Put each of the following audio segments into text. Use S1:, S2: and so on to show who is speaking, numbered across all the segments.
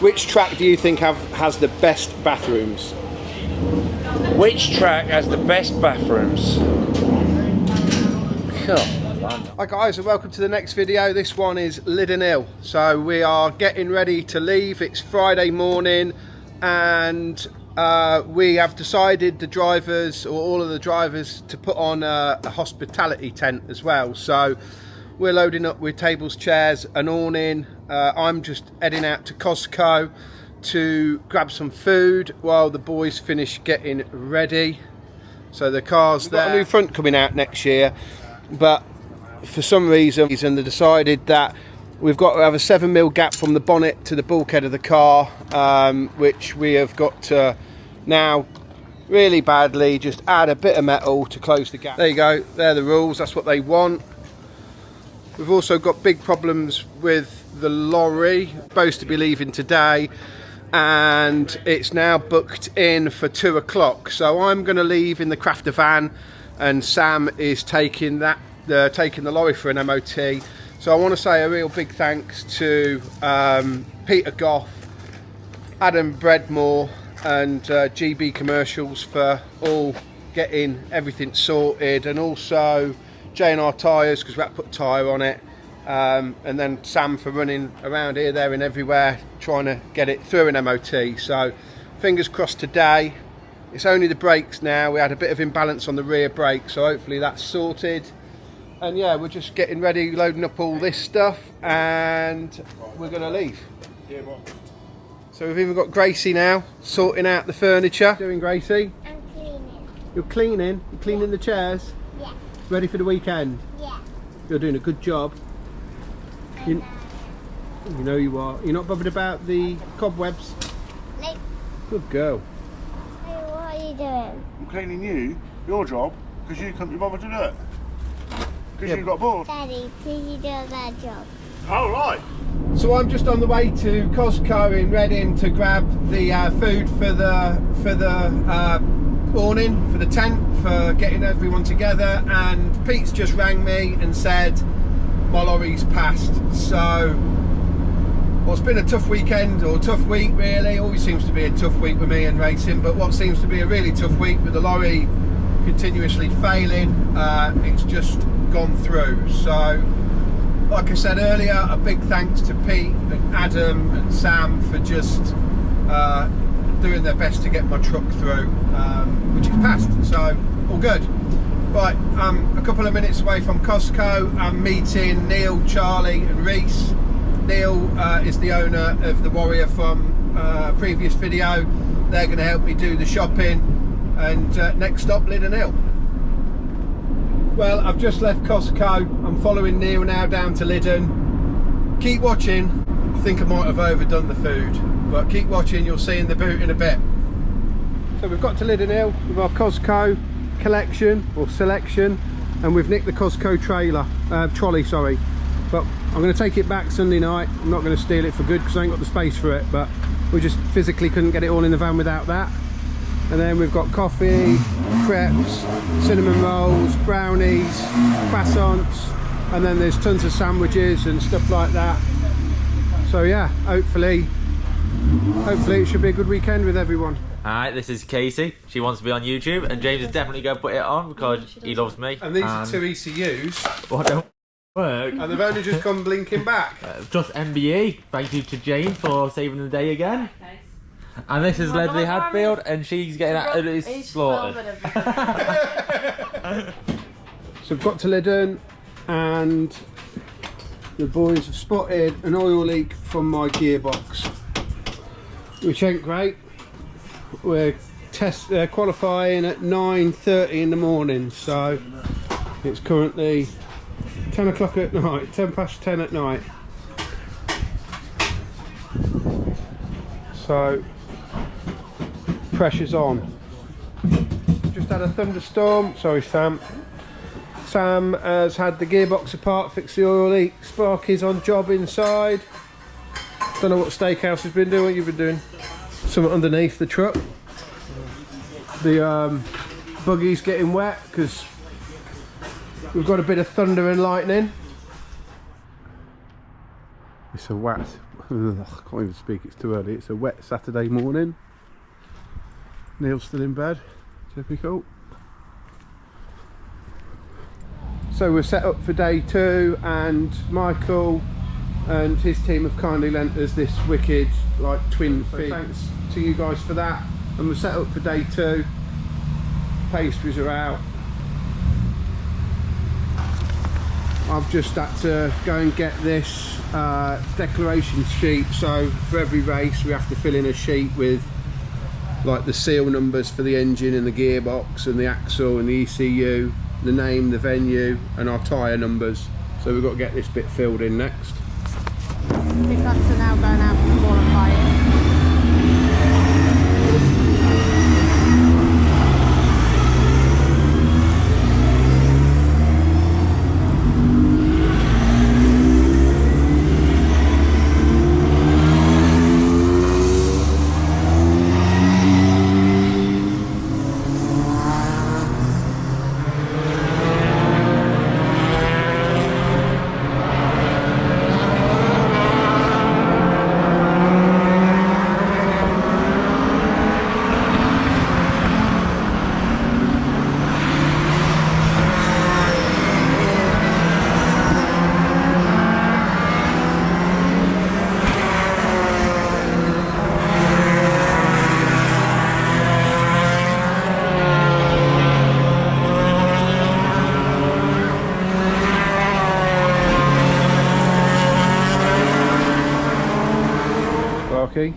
S1: Which track do you think has the best bathrooms?
S2: Which track has the best bathrooms?
S1: Hi guys, and welcome to the next video. This one is Lydden Hill. So we are getting ready to leave. It's Friday morning, and we have decided, the drivers, or all of the drivers, to put on a hospitality tent as well. So we're loading up with tables, chairs, an awning. I'm just heading out to Costco to grab some food while the boys finish getting ready. So the car's there. We've got a new front coming out next year, but for some reason they decided that we've got to have a 7mm gap from the bonnet to the bulkhead of the car, which we have got to now really badly just add a bit of metal to close the gap. There you go, they're the rules, that's what they want. We've also got big problems with the lorry, supposed to be leaving today, and it's now booked in for 2 o'clock. So I'm going to leave in the crafter van, and Sam is taking the lorry for an MOT. So I want to say a real big thanks to Peter Goff, Adam Breadmore and GB Commercials for all getting everything sorted, and also J&R Tyres, because we had to put a tyre on it, and then Sam for running around here, there and everywhere trying to get it through an MOT. So fingers crossed today. It's only the brakes now. We had a bit of imbalance on the rear brake, so hopefully that's sorted. And yeah, we're just getting ready, loading up all this stuff, and we're going to leave. So we've even got Gracie now, sorting out the furniture. Doing, Gracie?
S3: I'm cleaning.
S1: You're cleaning? You're cleaning the chairs?
S3: Yeah.
S1: Ready for the weekend?
S3: Yeah.
S1: You're doing a good job. You know you are. You're not bothered about the cobwebs?
S3: No.
S1: Good girl.
S3: Hey, what are you doing?
S4: I'm cleaning your job, because you couldn't be bothered to do it. Because you got bored.
S3: Daddy, please you do a bad job.
S4: Oh, right.
S1: So I'm just on the way to Costco in Reading to grab the food for the awning, for the tent, for getting everyone together, and Pete's just rang me and said my lorry's passed. So, well, it's been a tough weekend, or tough week really. Always seems to be a tough week with me and racing, but what seems to be a really tough week with the lorry continuously failing, it's just gone through. So like I said earlier, a big thanks to Pete and Adam and Sam for just doing their best to get my truck through, which is passed, so all good. Right, I'm a couple of minutes away from Costco. I'm meeting Neil, Charlie and Reese. Neil is the owner of the Warrior from a previous video. They're going to help me do the shopping, and next stop, Lydden Hill. Well, I've just left Costco. I'm following Neil now down to Lydden. Keep watching. I think I might have overdone the food, but keep watching, you'll see in the boot in a bit. So we've got to Lydden Hill with our Costco collection, or selection, and we've nicked the Costco trolley, sorry. But I'm going to take it back Sunday night. I'm not going to steal it for good because I ain't got the space for it, but we just physically couldn't get it all in the van without that. And then we've got coffee, crepes, cinnamon rolls, brownies, croissants, and then there's tons of sandwiches and stuff like that. So yeah, hopefully it should be a good weekend with everyone.
S5: Alright, this is Casey. She wants to be on YouTube, and James is definitely going to put it on because he loves me.
S1: And these are 2 ECUs.
S5: What don't work?
S1: And they've only just come blinking back.
S5: Just MBE. Thank you to Jane for saving the day again. And this is Leslie Hadfield, and she's getting absolutely slaughtered.
S1: So we've got to Lydden, and the boys have spotted an oil leak from my gearbox, which ain't great. We're qualifying at 9:30 in the morning, so it's currently 10 o'clock at night, 10 past 10 at night. So pressure's on. Just had a thunderstorm. Sorry, Sam. Sam has had the gearbox apart, fixed the oil leak. Sparky's on job inside. Don't know what Steakhouse has been doing. What you've been doing? Something underneath the truck. The buggy's getting wet because we've got a bit of thunder and lightning. It's a Ugh, I can't even speak, it's too early. It's a wet Saturday morning. Neil's still in bed, typical. So we're set up for day 2, and Michael and his team have kindly lent us this wicked like twin feet. Thanks to you guys for that. And we're set up for day 2. Pastries are out. I've just had to go and get this declaration sheet. So for every race we have to fill in a sheet with like the seal numbers for the engine and the gearbox and the axle and the ECU, the name, the venue and our tyre numbers. So we've got to get this bit filled in next.
S6: Pickups are now going out for qualifying.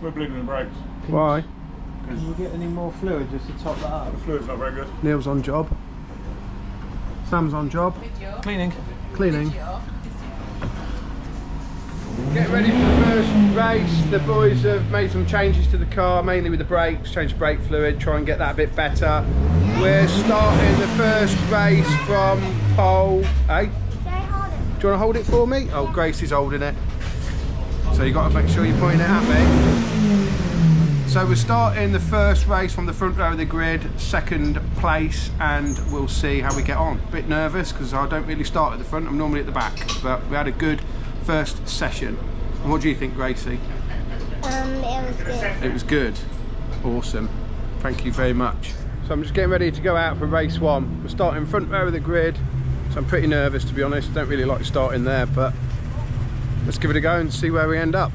S4: We're bleeding the brakes.
S1: Why?
S7: Can we get any more fluid just to top that up?
S4: The fluid's not very good.
S1: Neil's on job. Sam's on job.
S5: Cleaning.
S1: Cleaning. Get ready for the first race. The boys have made some changes to the car, mainly with the brakes, changed brake fluid, try and get that a bit better. We're starting the first race from pole. Hey?
S3: Should I hold it?
S1: Do you want to hold it for me? Oh, Grace is holding it. So you've got to make sure you're pointing it at me. So we're starting the first race from the front row of the grid, 2nd place, and we'll see how we get on. A bit nervous because I don't really start at the front, I'm normally at the back, but we had a good first session. And what do you think, Gracie?
S3: It was good.
S1: It was good. Awesome. Thank you very much. So I'm just getting ready to go out for race 1. We're starting front row of the grid, so I'm pretty nervous to be honest. Don't really like starting there, but let's give it a go and see where we end up.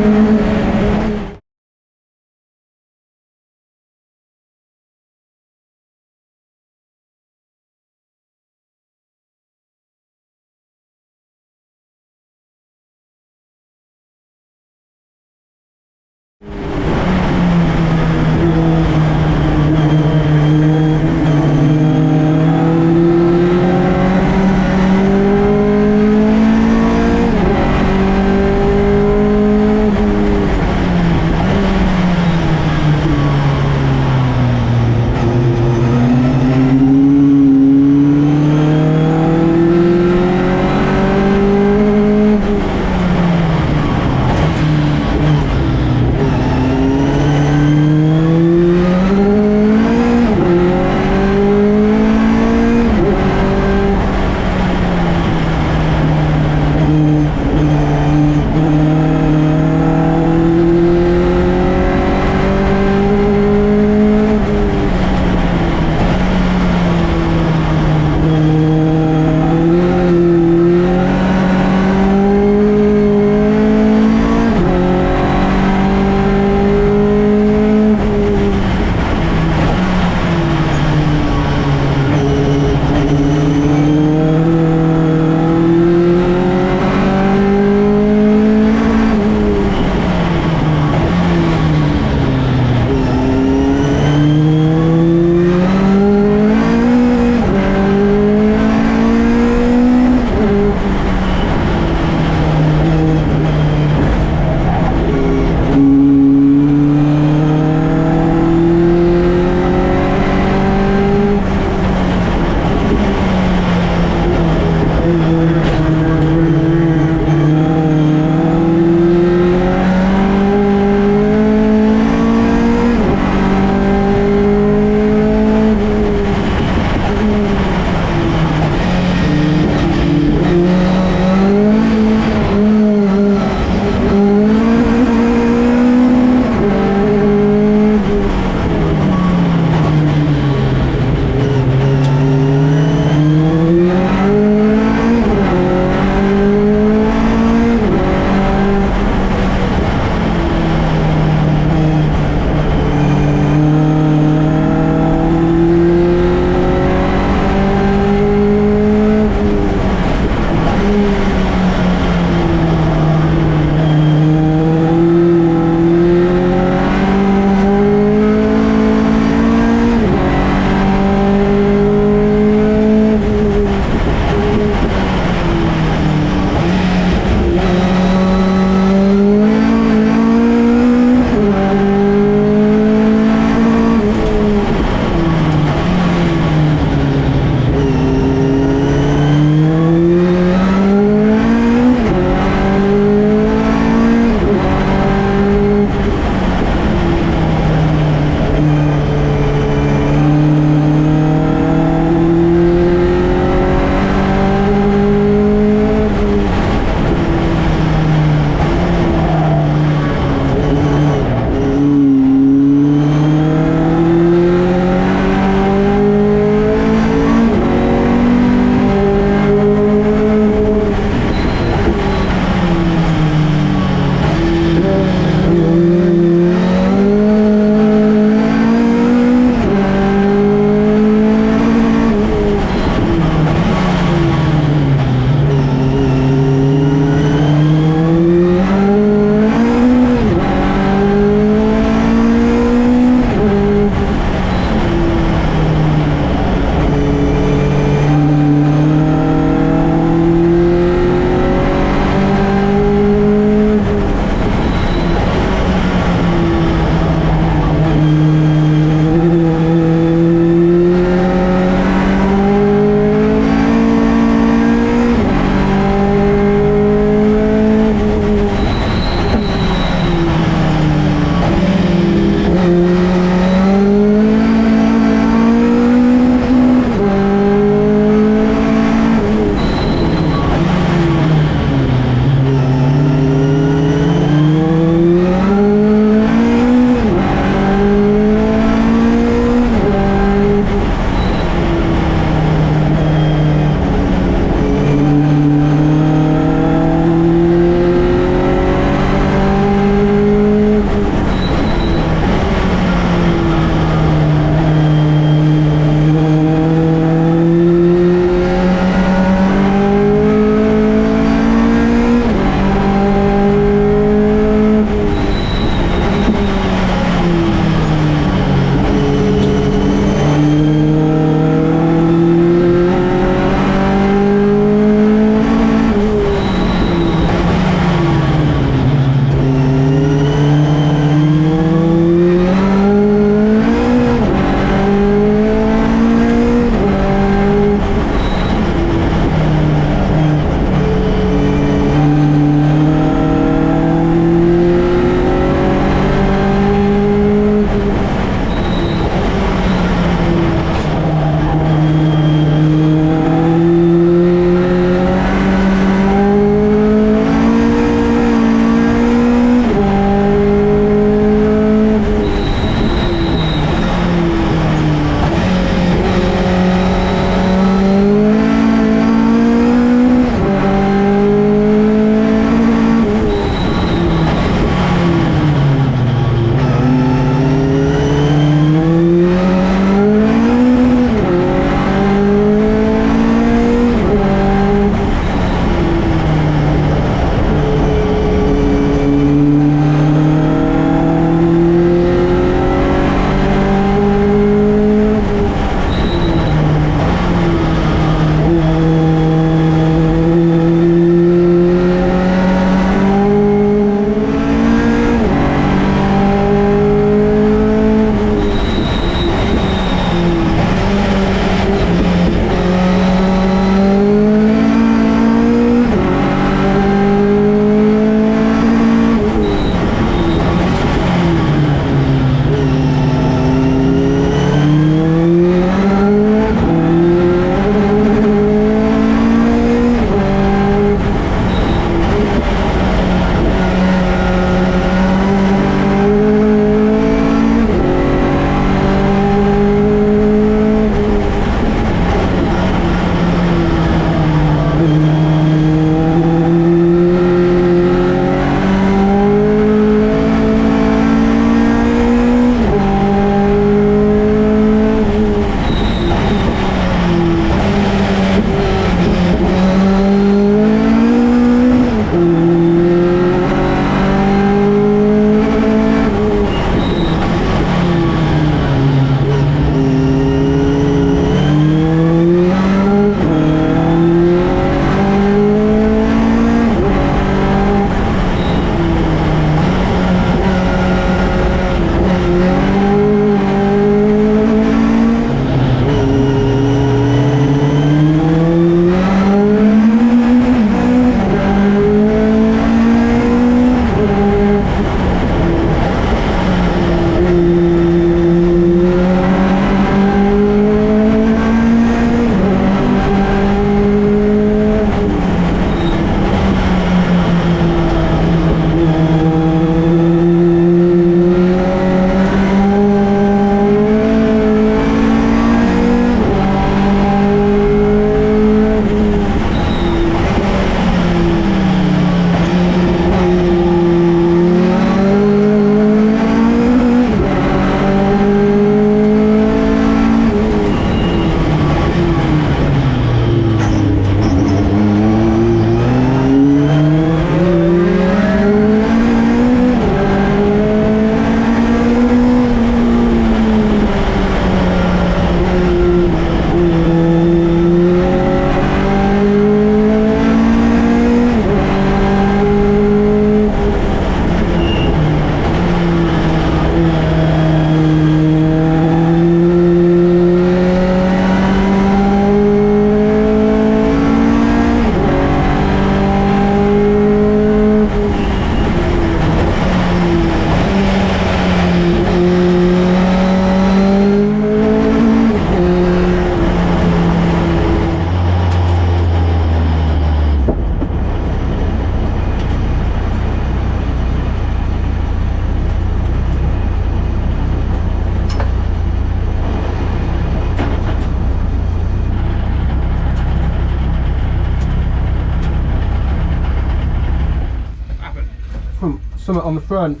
S1: something on the front.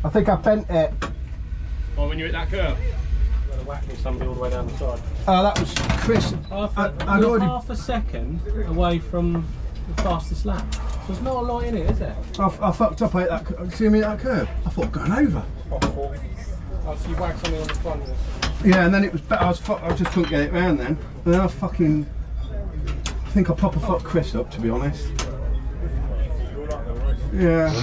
S1: I think I bent it.
S8: Well, when you hit that curve? You're going to whack me somebody all the way down the side.
S1: Oh, that was Chris. I'd already.
S8: Half a second away from the fastest lap. So there's not a lot in it, is there?
S1: I fucked up. I hit that. See me at that curve? I thought going over.
S8: Oh, so you whacked something on the front of this.
S1: Yeah, and then it was better. I just couldn't get it round then. And then I fucking. I think I proper fucked Chris up, to be honest. Yeah.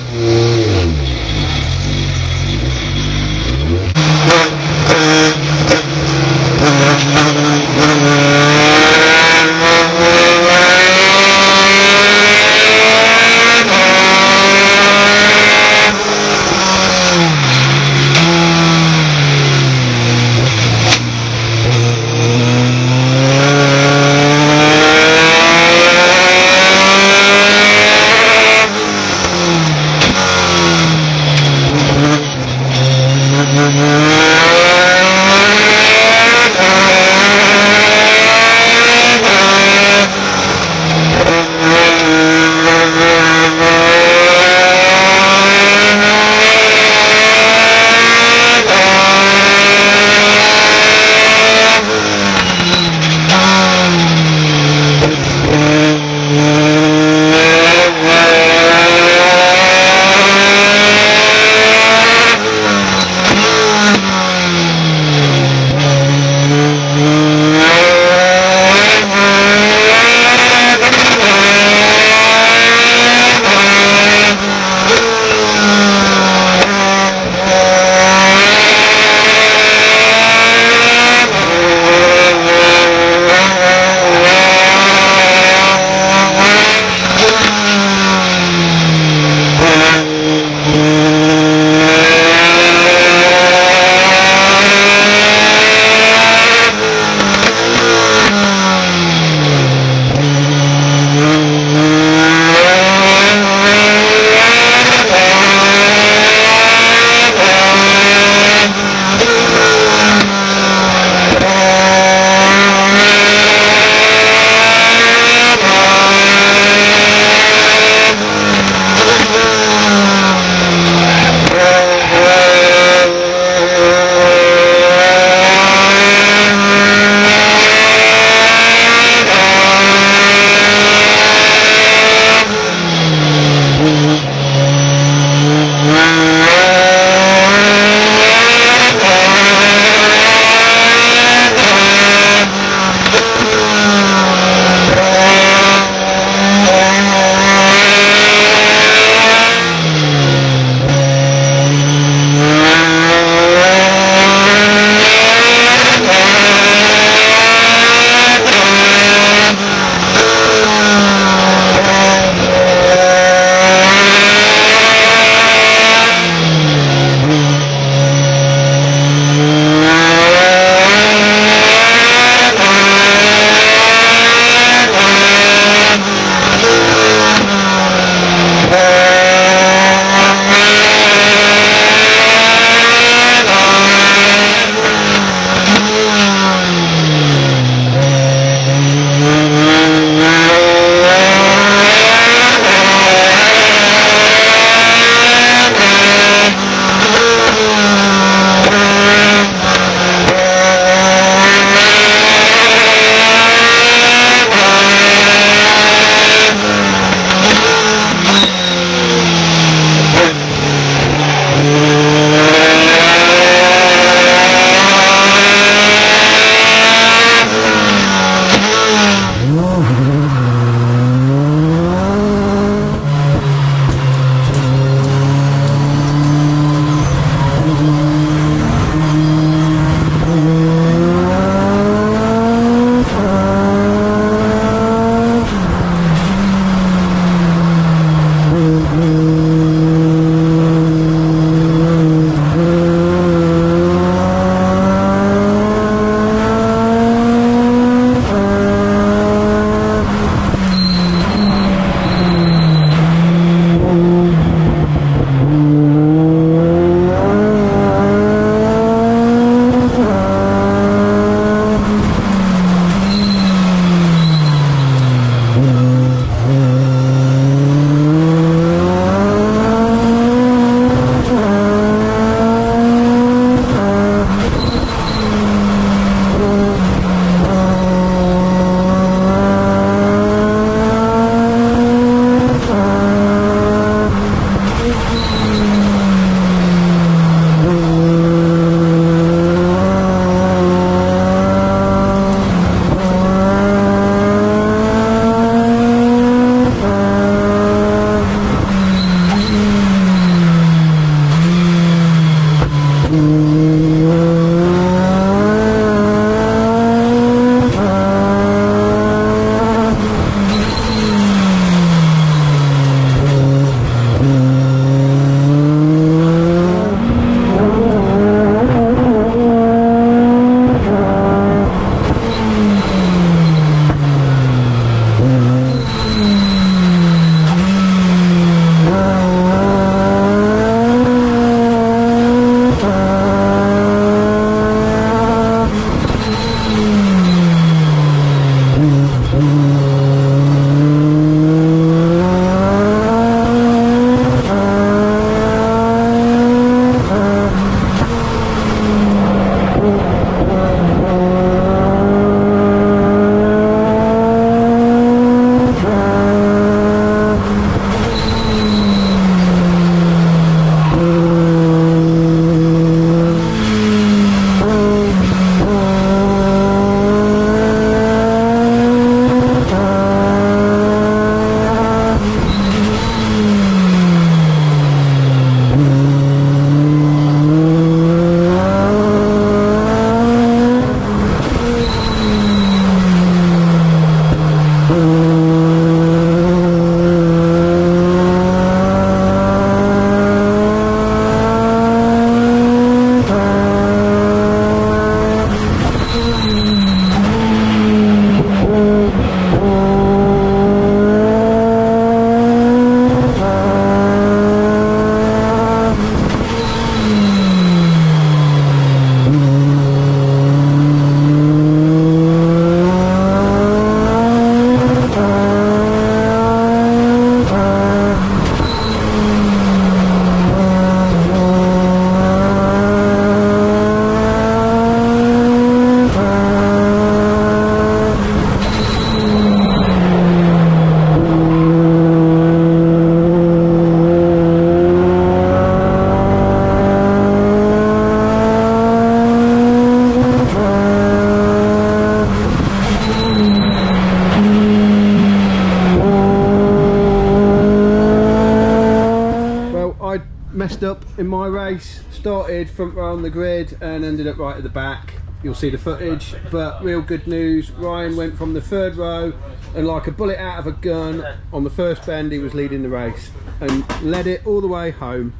S1: messed up in my race. Started front row on the grid and ended up right at the back. You'll see the footage, but real good news. Ryan went from the 3rd row and like a bullet out of a gun on the first bend he was leading the race and led it all the way home.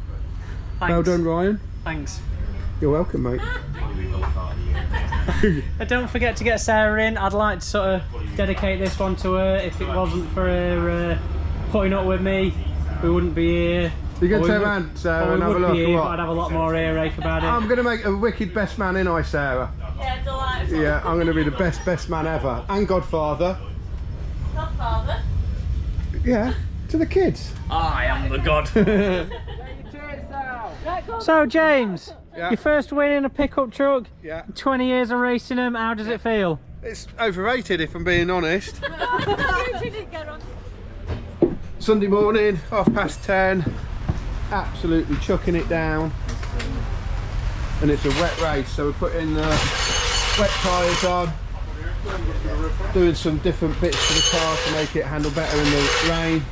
S8: Thanks.
S1: Well done, Ryan.
S8: Thanks.
S1: You're welcome, mate.
S8: Don't forget to get Sarah in. I'd like to sort of dedicate this one to her. If it wasn't for her putting up with me, we wouldn't be here.
S1: You can
S8: Or we
S1: turn
S8: would-
S1: around, Sarah,
S8: or
S1: and
S8: we
S1: have a
S8: would
S1: look.
S8: be here,
S1: What?
S8: but I'd have a lot more earache about it.
S1: I'm going to make a wicked best man in I, Sarah.
S9: Yeah, delightful.
S1: Yeah, I'm going to be the best man ever. And godfather.
S9: Godfather.
S1: Yeah, to the kids.
S8: I am the god. So James,
S1: Yeah.
S8: your first win in a pickup truck,
S1: Yeah.
S8: 20 years of racing them, how does it feel?
S1: It's overrated if I'm being honest. Sunday morning, 10:30, absolutely chucking it down. And it's a wet race, so we're putting wet tyres on, doing some different bits to the car to make it handle better in the rain.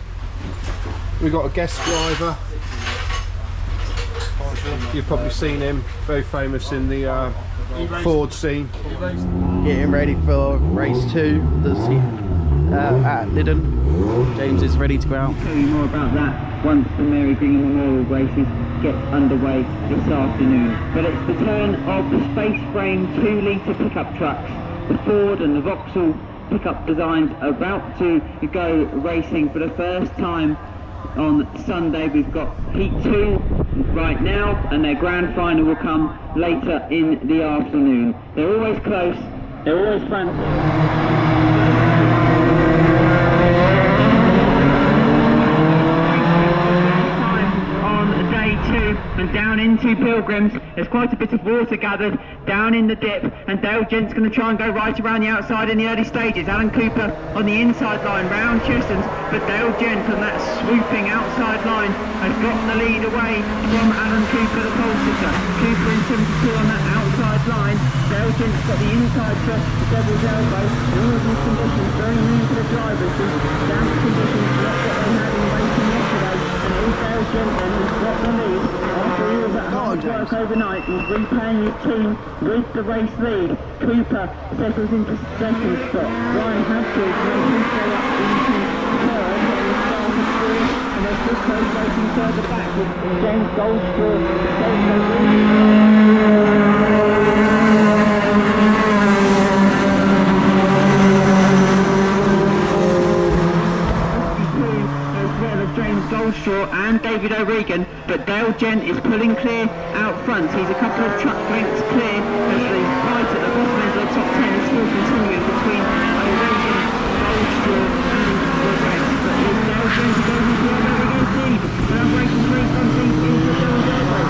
S1: We've got a guest driver. You've probably seen him, very famous in the Ford scene.
S10: Getting ready for race 2 at Lydden. James is ready to go out.
S11: I'll tell you more about that once the Mary Bingham Memorial races get underway this afternoon. But it's the turn of the space frame 2-litre pickup trucks. The Ford and the Vauxhall pickup designs are about to go racing for the first time on Sunday. We've got Heat 2 right now, and their grand final will come later in the afternoon. They're always close, they're always fun. And down into Pilgrims, there's quite a bit of water gathered down in the dip, and Dale Gent's going to try and go right around the outside in the early stages. Alan Cooper on the inside line round Chestons, but Dale Gent on that swooping outside line has got the lead away from Alan Cooper, the pole sitter. Cooper in 72 on that outside line. Dale Gent's got the inside trust, the devil's elbow, and all of these conditions very new to the drivers. These damp conditions, not what they had in racing yesterday, and it is Dale Gent then who's got the lead. After he was at hard work overnight, he's repaying his team with the race lead. Cooper settles into 2nd spot. Ryan Hadfield made his way up into 3rd, getting started through, and there's still close racing further back with James Goldstraw. James Goldstraw and David O'Regan, but Dale Gent is pulling clear out front. He's a couple of truck lengths clear as the fight at the bottom end of the top 10 is still continuing between O'Regan, Goldstraw and the rest. But it's Dale Gent who goes into a very good lead. Now breaking free from deep into Devil's elbow.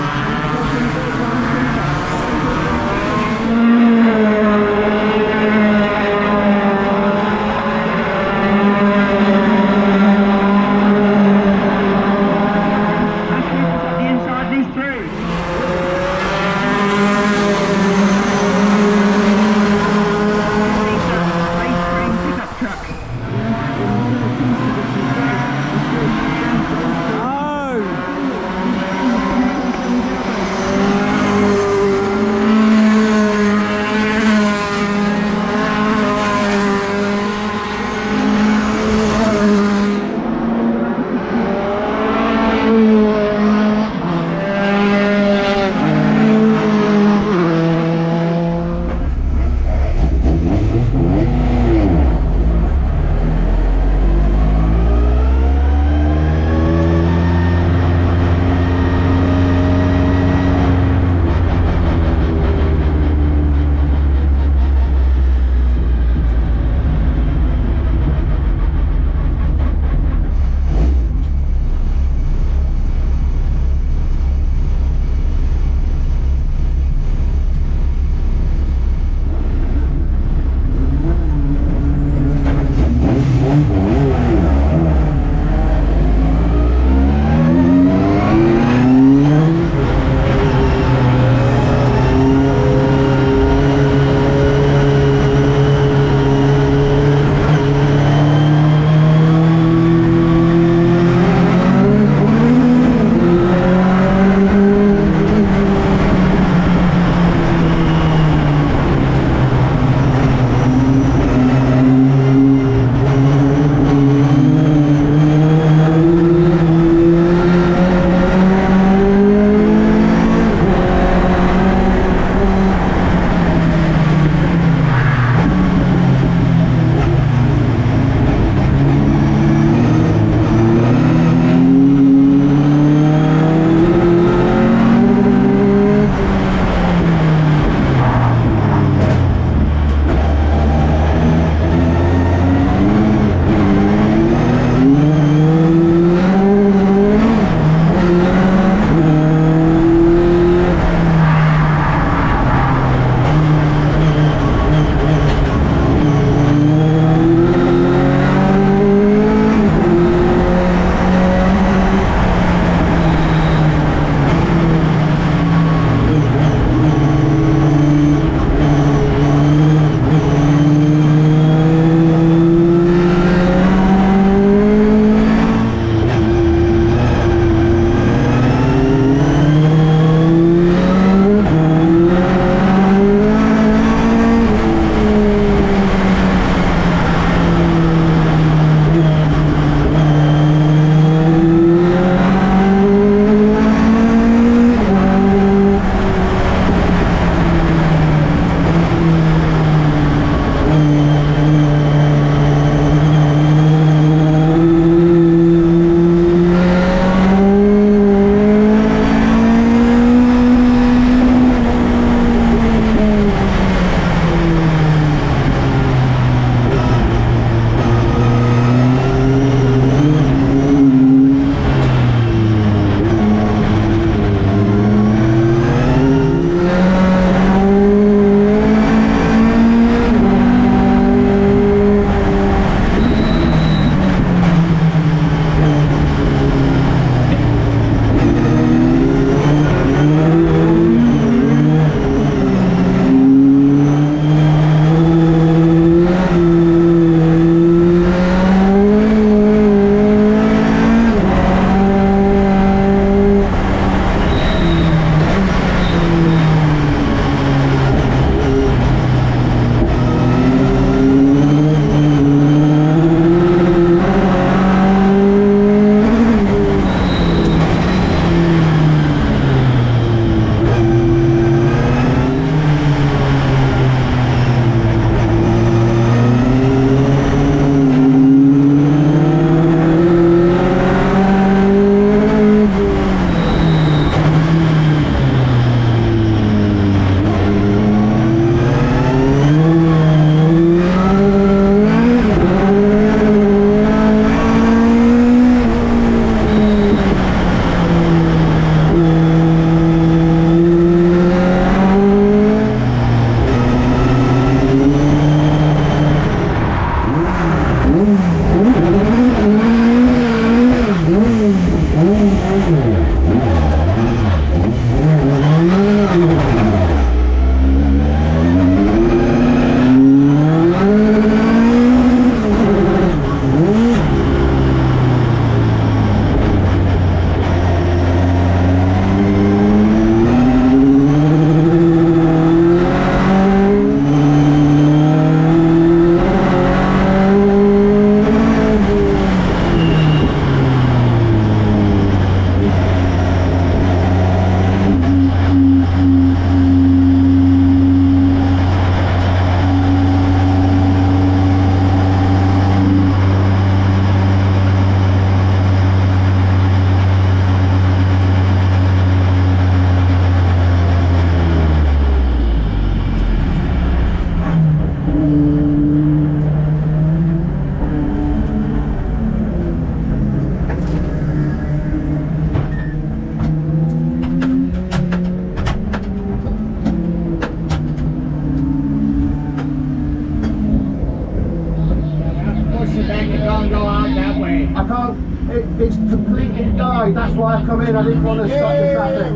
S1: I come in, I didn't want to stop the traffic.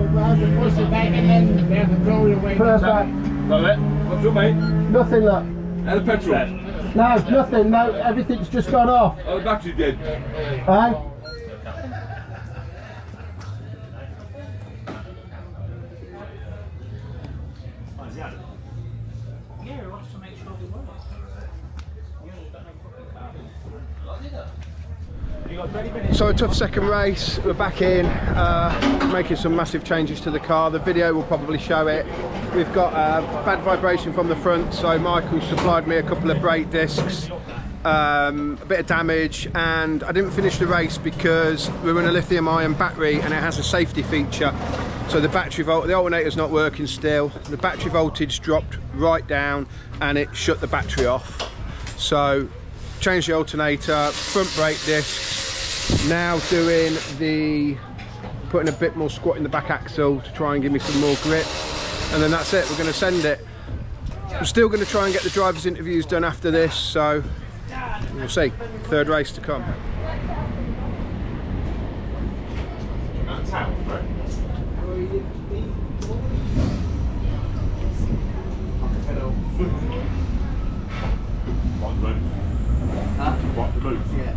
S1: Perfect.
S2: What's up, mate?
S1: Nothing, look.
S2: And the petrol?
S1: No, nothing. No, everything's just gone off.
S2: Oh, the battery's dead.
S1: Aye. So a tough second race, we're back in, making some massive changes to the car. The video will probably show it. We've got bad vibration from the front, so Michael supplied me a couple of brake discs, a bit of damage, and I didn't finish the race because we were in a lithium ion battery and it has a safety feature. So the the alternator's not working still, the battery voltage dropped right down and it shut the battery off. So changed the alternator, front brake discs, now doing putting a bit more squat in the back axle to try and give me some more grip, and then that's it, we're going to send it. I'm still going to try and get the drivers' interviews done after this, so we'll see. Third race to come.
S4: What the boots?
S10: Yeah.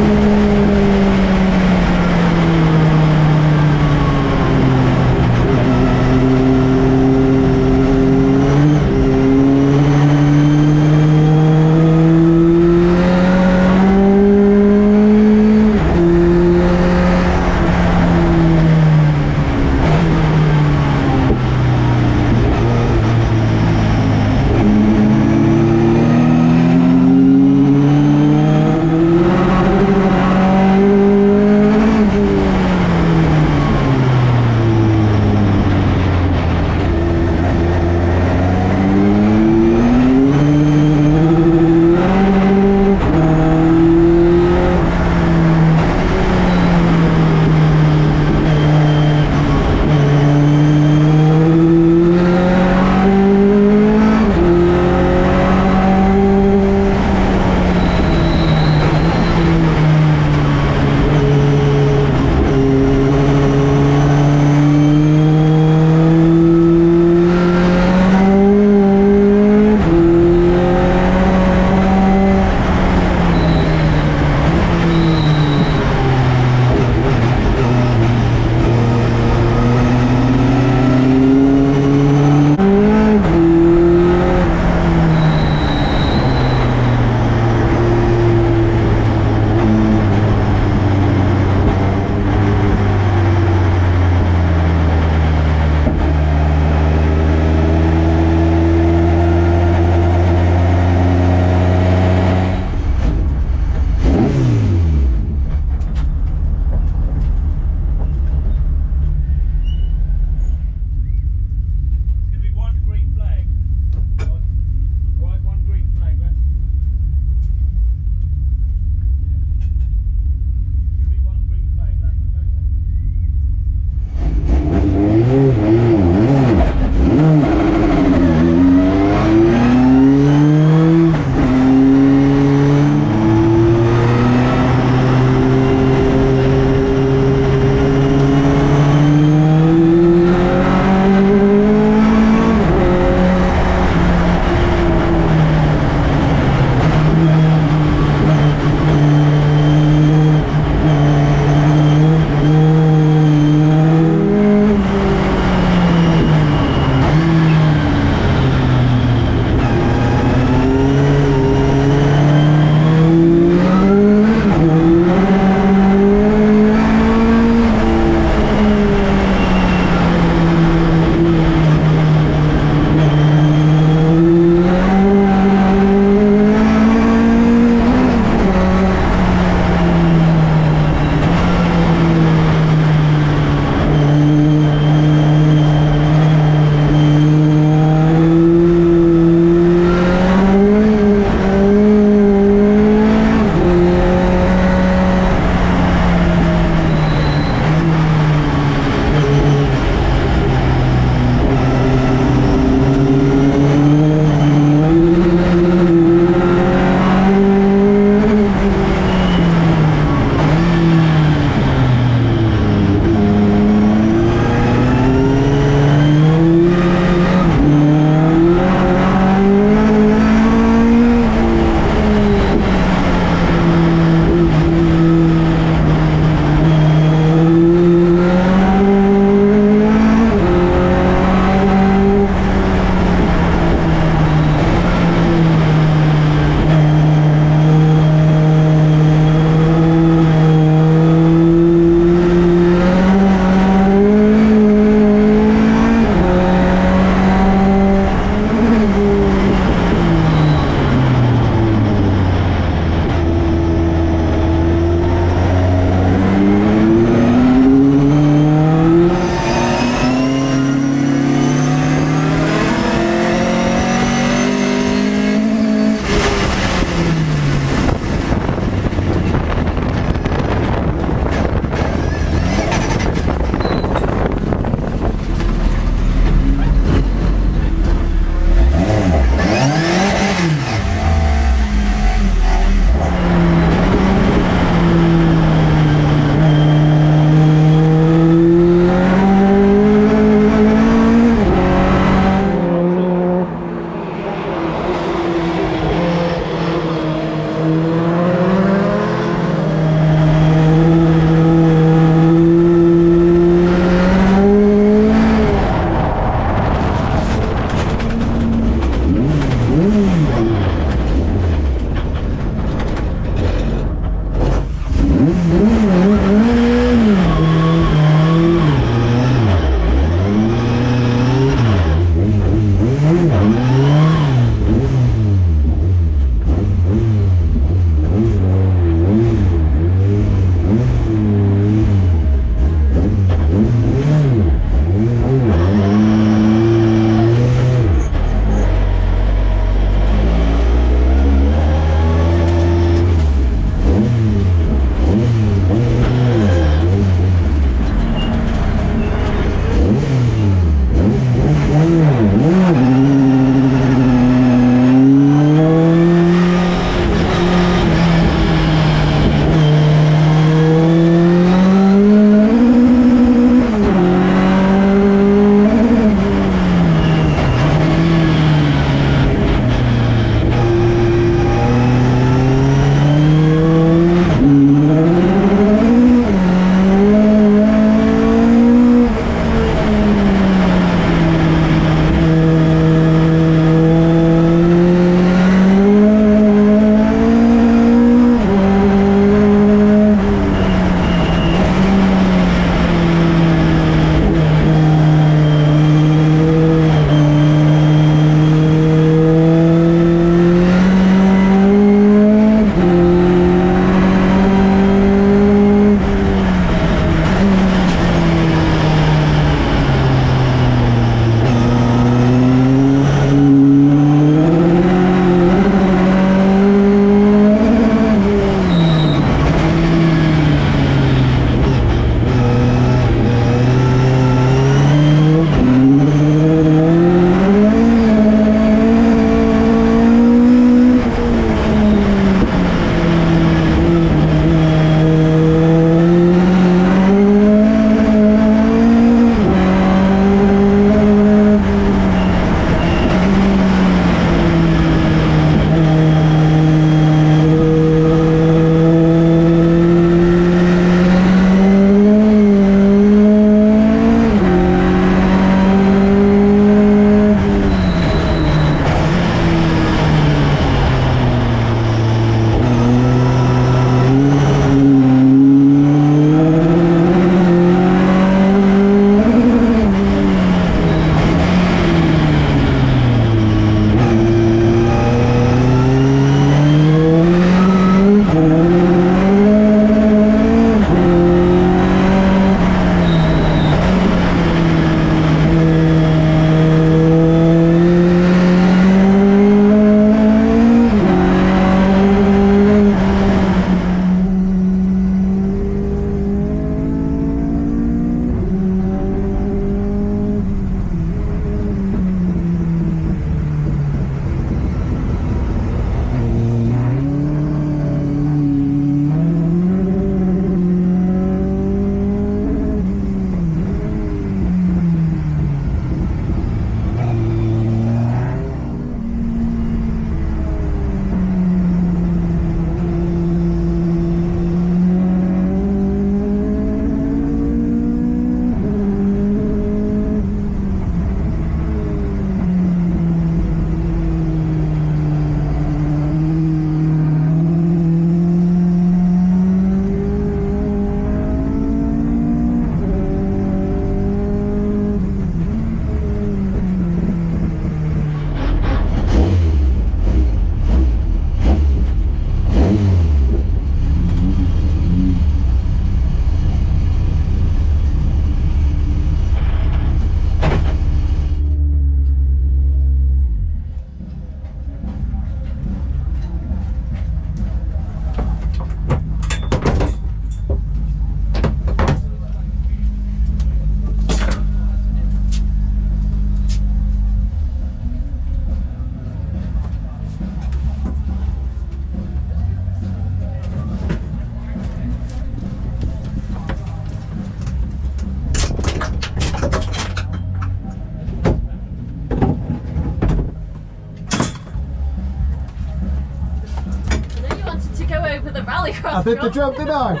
S9: at the rallycross.
S1: I did the jump, didn't I?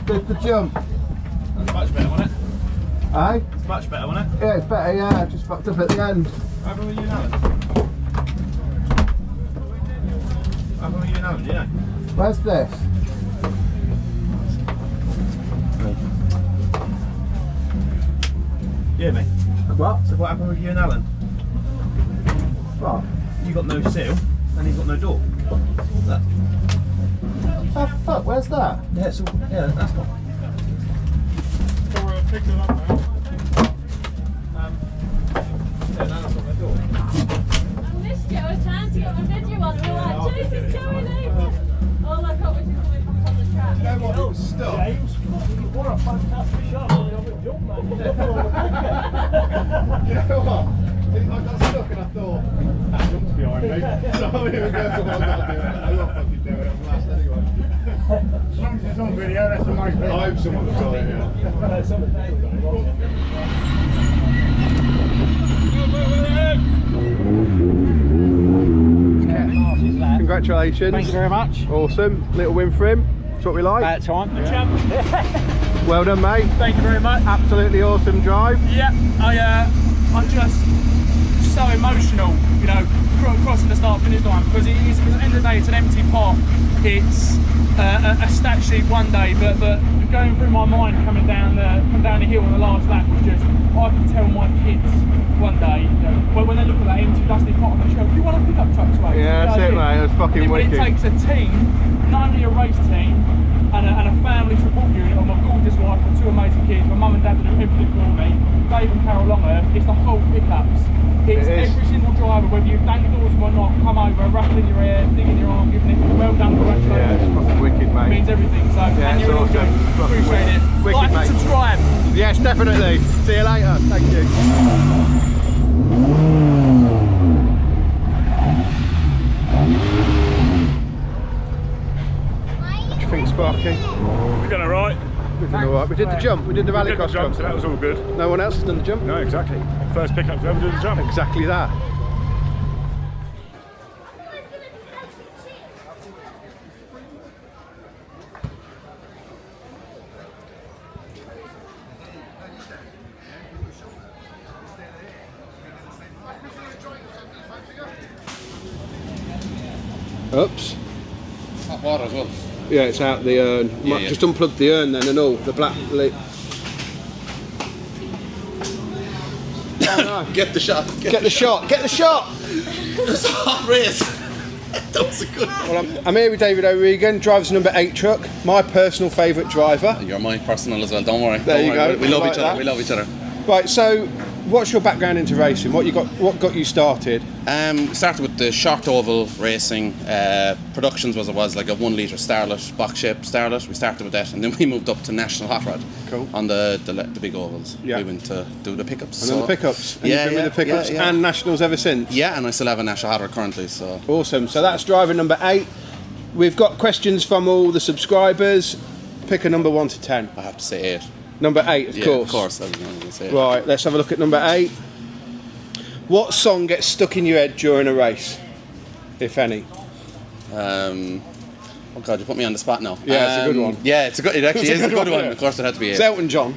S1: Did the jump.
S5: That's much better, wasn't it?
S1: Aye?
S5: It's much better, wasn't it?
S1: Yeah, it's better, yeah. I just fucked up at the end.
S5: How were you now? How were you now, do you know?
S1: Where's this?
S5: Yeah, mate.
S1: What?
S5: So what happened with you and Alan?
S1: What?
S5: You got no seal and he's got no door. Look.
S1: Oh fuck, where's that?
S5: Yeah, so yeah, that's not. Yeah, that's not the door.
S9: I missed you. I was trying to get my video on. We were like, Jesus, Joey, later. All I got was you coming back on the track.
S1: You know what? It was stuck.
S7: What a fantastic shot. I jump, man.
S1: You know what? I got stuck and I thought, that jump's behind me. So here we go, someone's got to do it. I won't fucking do it, I'm last anyway.
S4: As long as it's on video, that's the main thing.
S1: I hope someone's got it, yeah. Congratulations.
S7: Thank you very much.
S1: Awesome. Little win for him. That's what we like.
S7: About time.
S1: Well done, mate.
S8: Thank you very much.
S1: Absolutely awesome drive.
S8: Yeah, I'm just so emotional, you know, crossing the start finish line, because it is, at the end of the day, it's an empty pot. It's a stat sheet one day, but going through my mind coming down the hill on the last lap was just, I can tell my kids one day, you know, when they look at that empty dusty pot on the shelf, you want to pick up truck to race?
S1: Yeah, that's it, mate. That's fucking wicked.
S8: It takes a team, not only a race team, and a family support unit of my gorgeous wife and two amazing kids, my mum and dad that do everything for me, Dave and Carol Longhurst. It's the whole pickups. It's every single driver, whether you've done your doors or not, come over, ruffling your hair, digging your arm, giving it well done, congratulations.
S1: Yeah, it's fucking wicked, mate.
S8: It means everything, so
S1: Yeah,
S8: and
S1: it's
S8: you're all
S1: awesome.
S8: good.
S1: Fucking
S8: Appreciate it.
S1: wicked,
S8: Like
S1: mate.
S8: and subscribe.
S1: Yes, definitely. See you later. Thank you. What do you think, Sparky?
S4: We're going alright.
S1: We've done alright. We did the jump. We did the rallycross jump.
S4: So that was all good.
S1: No one else has done the jump?
S4: No, exactly. First pickup to ever do the jump.
S1: Exactly that. Oops.
S12: Hot water as well.
S1: Yeah, it's out the urn. Might just unplug the urn then and all, the black lid. Oh, no.
S12: Get the shot.
S1: Get the shot. Get the shot!
S12: It's a hot race. That was a good one.
S1: Well, I'm here with David O'Regan, drives number 8 truck, my personal favourite driver.
S12: You're my personal as well, don't worry.
S1: There you go.
S12: We love
S1: Like
S12: each other.
S1: that.
S12: We love each other.
S1: Right, so what's your background into racing? What got you started?
S12: Started with the short oval racing. Productions was like a 1 litre Starlet, box shape Starlet. We started with that, and then we moved up to National Hot Rod.
S1: Cool.
S12: On the big ovals.
S1: Yeah.
S12: We went to do the pickups.
S1: And then the pickups. And
S12: Yeah,
S1: you've been with the pickups
S12: yeah.
S1: and nationals ever since.
S12: Yeah, and I still have a National Hot Rod currently. So
S1: Awesome. So that's driver number 8. We've got questions from all the subscribers. Pick a number 1 to 10.
S12: I have to say 8.
S1: Number 8, of course.
S12: Of course. I was going to say 8.
S1: Right, let's have a look at number 8. What song gets stuck in your head during a race, if any?
S12: Oh God, you put me on the spot now.
S1: Yeah, it's a good one.
S12: Yeah, it actually is a good one.
S1: Yeah.
S12: Of course, it had to be 8.
S1: It's Elton John.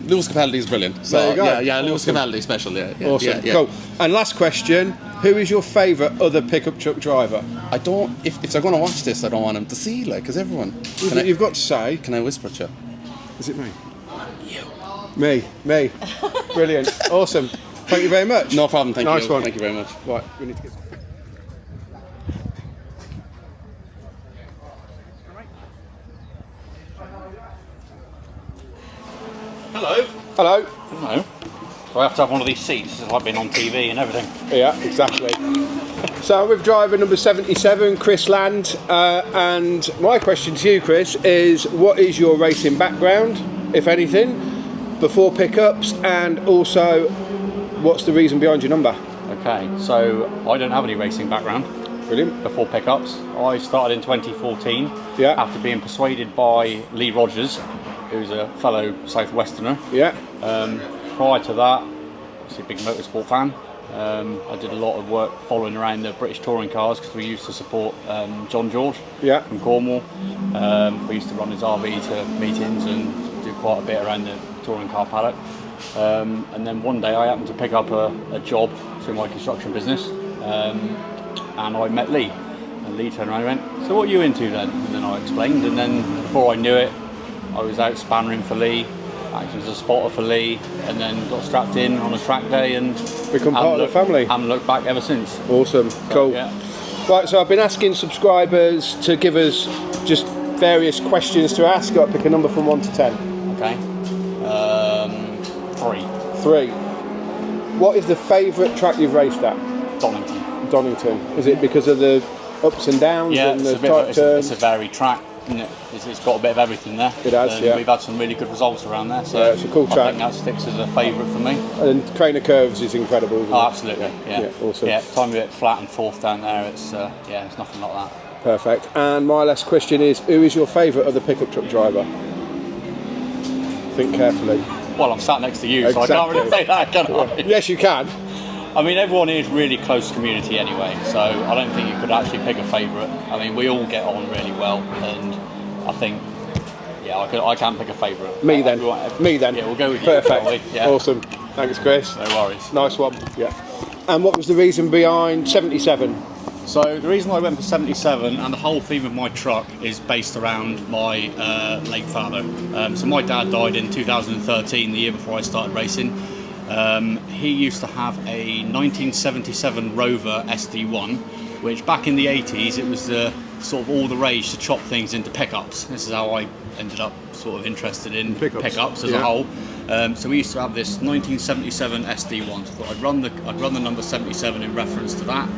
S12: Lewis Capaldi is brilliant. So
S1: There you go.
S12: yeah, Lewis
S1: Awesome.
S12: Capaldi special. Yeah,
S1: Awesome.
S12: yeah.
S1: Cool. And last question: who is your favourite other pickup truck driver?
S12: I don't. If they're going to watch this, I don't want them to see, like, because everyone.
S1: You've got to say.
S12: Can I whisper to you?
S1: Is it me? You. Me. Brilliant. Awesome. Thank you very much.
S12: No problem. Thank
S1: Nice
S12: you.
S1: one.
S12: Thank you very much.
S1: Right, we need to get.
S13: Hello.
S1: Hello.
S13: Hello. So I have to have one of these seats, as I've been on TV and everything.
S1: Yeah, exactly. So I'm with driver number 77, Chris Land, and my question to you, Chris, is what is your racing background, if anything, before pickups, and also what's the reason behind your number?
S13: Okay, so I don't have any racing background.
S1: Brilliant.
S13: Before pickups, I started in 2014 after being persuaded by Lee Rogers, who's a fellow Southwesterner.
S1: Yeah.
S13: Prior to that, obviously a big motorsport fan. I did a lot of work following around the British touring cars because we used to support John George from Cornwall. We used to run his RV to meetings and do quite a bit around the touring car paddock. And then one day I happened to pick up a job through my construction business, and I met Lee. And Lee turned around and went, "So what are you into then?" And then I explained, and then before I knew it, I was out spannering for Lee, acting as a spotter for Lee, and then got strapped in on a track day and
S1: become part of the family.
S13: Haven't looked back ever since.
S1: Awesome, cool.
S13: Yeah.
S1: Right, so I've been asking subscribers to give us just various questions to ask. Got to pick a number from 1 to 10.
S13: Okay. 3.
S1: 3. What is the favourite track you've raced at? Donington. Is it because of the ups and downs and the tight turns?
S13: It's a varied track, isn't it? It's got a bit of everything there.
S1: It has, yeah.
S13: We've had some really good results around there, so
S1: yeah, it's a cool track.
S13: I think that sticks as a favourite for me.
S1: And Craner Curves is incredible, isn't it?
S13: Absolutely, yeah.
S1: Awesome.
S13: Yeah, time of it flat and forth down there, it's nothing like that.
S1: Perfect. And my last question is, who is your favourite of the pickup truck driver? Think carefully.
S13: Well, I'm sat next to you, so I can't really say that, can I?
S1: Yes, you can.
S13: I mean, everyone is really close community anyway, so I don't think you could actually pick a favourite. I mean, we all get on really well, and I think, I can pick a favourite.
S1: Me then.
S13: Yeah, we'll go with you.
S1: Perfect.
S13: Yeah.
S1: Awesome. Thanks, Chris.
S13: No worries.
S1: Nice one. Yeah. And what was the reason behind 77?
S13: So the reason I went for 77, and the whole theme of my truck is based around my late father. So my dad died in 2013, the year before I started racing. He used to have a 1977 Rover SD1, which back in the 80s it was the sort of all the rage to chop things into pickups. This is how I ended up sort of interested in pickups as a whole. So we used to have this 1977 SD1. So I thought I'd run the number 77 in reference to that.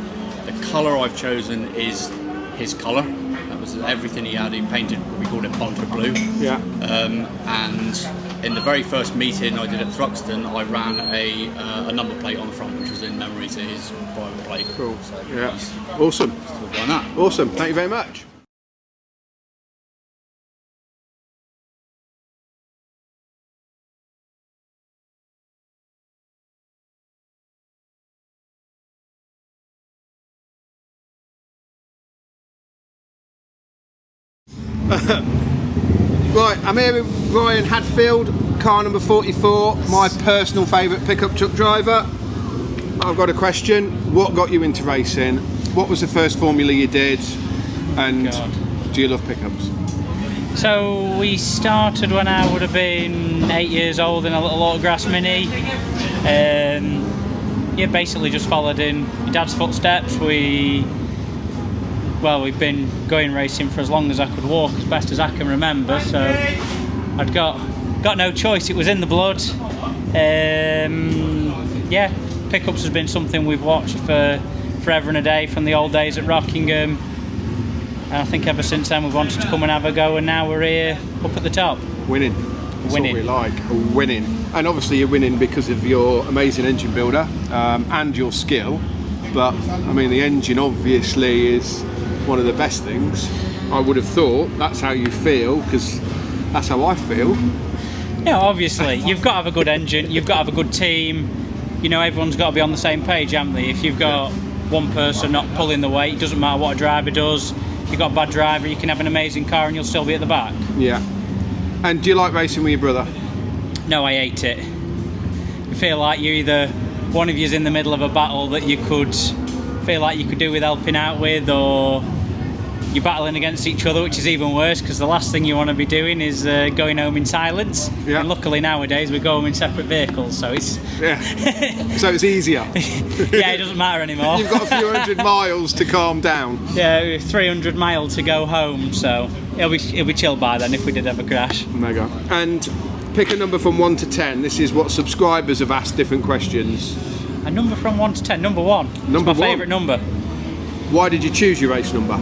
S13: The colour I've chosen is his colour. That was everything he had. He painted, we called it bunker blue.
S1: Yeah.
S13: And in the very first meeting I did at Thruxton, I ran a number plate on the front, which was in memory to his private plate.
S1: Cool.
S13: So
S1: Yeah. Awesome.
S13: still doing that.
S1: Awesome. Thank you very much. Right, I'm here with Ryan Hadfield, car number 44, my personal favourite pickup truck driver. I've got a question. What got you into racing? What was the first formula you did? And do you love pickups?
S14: So we started when I would have been 8 years old in a little autograss Mini. Basically just followed in my dad's footsteps. We've been going racing for as long as I could walk, as best as I can remember, so I'd got no choice, it was in the blood. Pickups has been something we've watched for forever and a day, from the old days at Rockingham, and I think ever since then we've wanted to come and have a go, and now we're here up at the top.
S1: Winning. That's what we like, winning. And obviously you're winning because of your amazing engine builder and your skill, but I mean the engine obviously is one of the best things. I would have thought that's how you feel, because that's how I feel.
S14: Yeah, obviously you've got to have a good engine, you've got to have a good team, you know, everyone's got to be on the same page, haven't they? If you've got one person not pulling the weight, it doesn't matter what a driver does. If you've got a bad driver, you can have an amazing car and you'll still be at the back.
S1: Yeah. And do you like racing with your brother?
S14: No, I hate it. You feel like you're either one of you's in the middle of a battle that you could feel like you could do with helping out with, or you're battling against each other, which is even worse, because the last thing you want to be doing is going home in silence.
S1: Yeah.
S14: And luckily nowadays we go home in separate vehicles, so it's
S1: so it's easier.
S14: Yeah, it doesn't matter anymore.
S1: You've got a few hundred miles to calm down.
S14: Yeah, 300 miles to go home, so it'll be chill by then if we did have a crash.
S1: Mega. And pick a number from 1 to 10. This is what subscribers have asked different questions.
S14: A number from 1 to 10. Number 1.
S1: Number
S14: it's my
S1: 1.
S14: favourite number.
S1: Why did you choose your race number?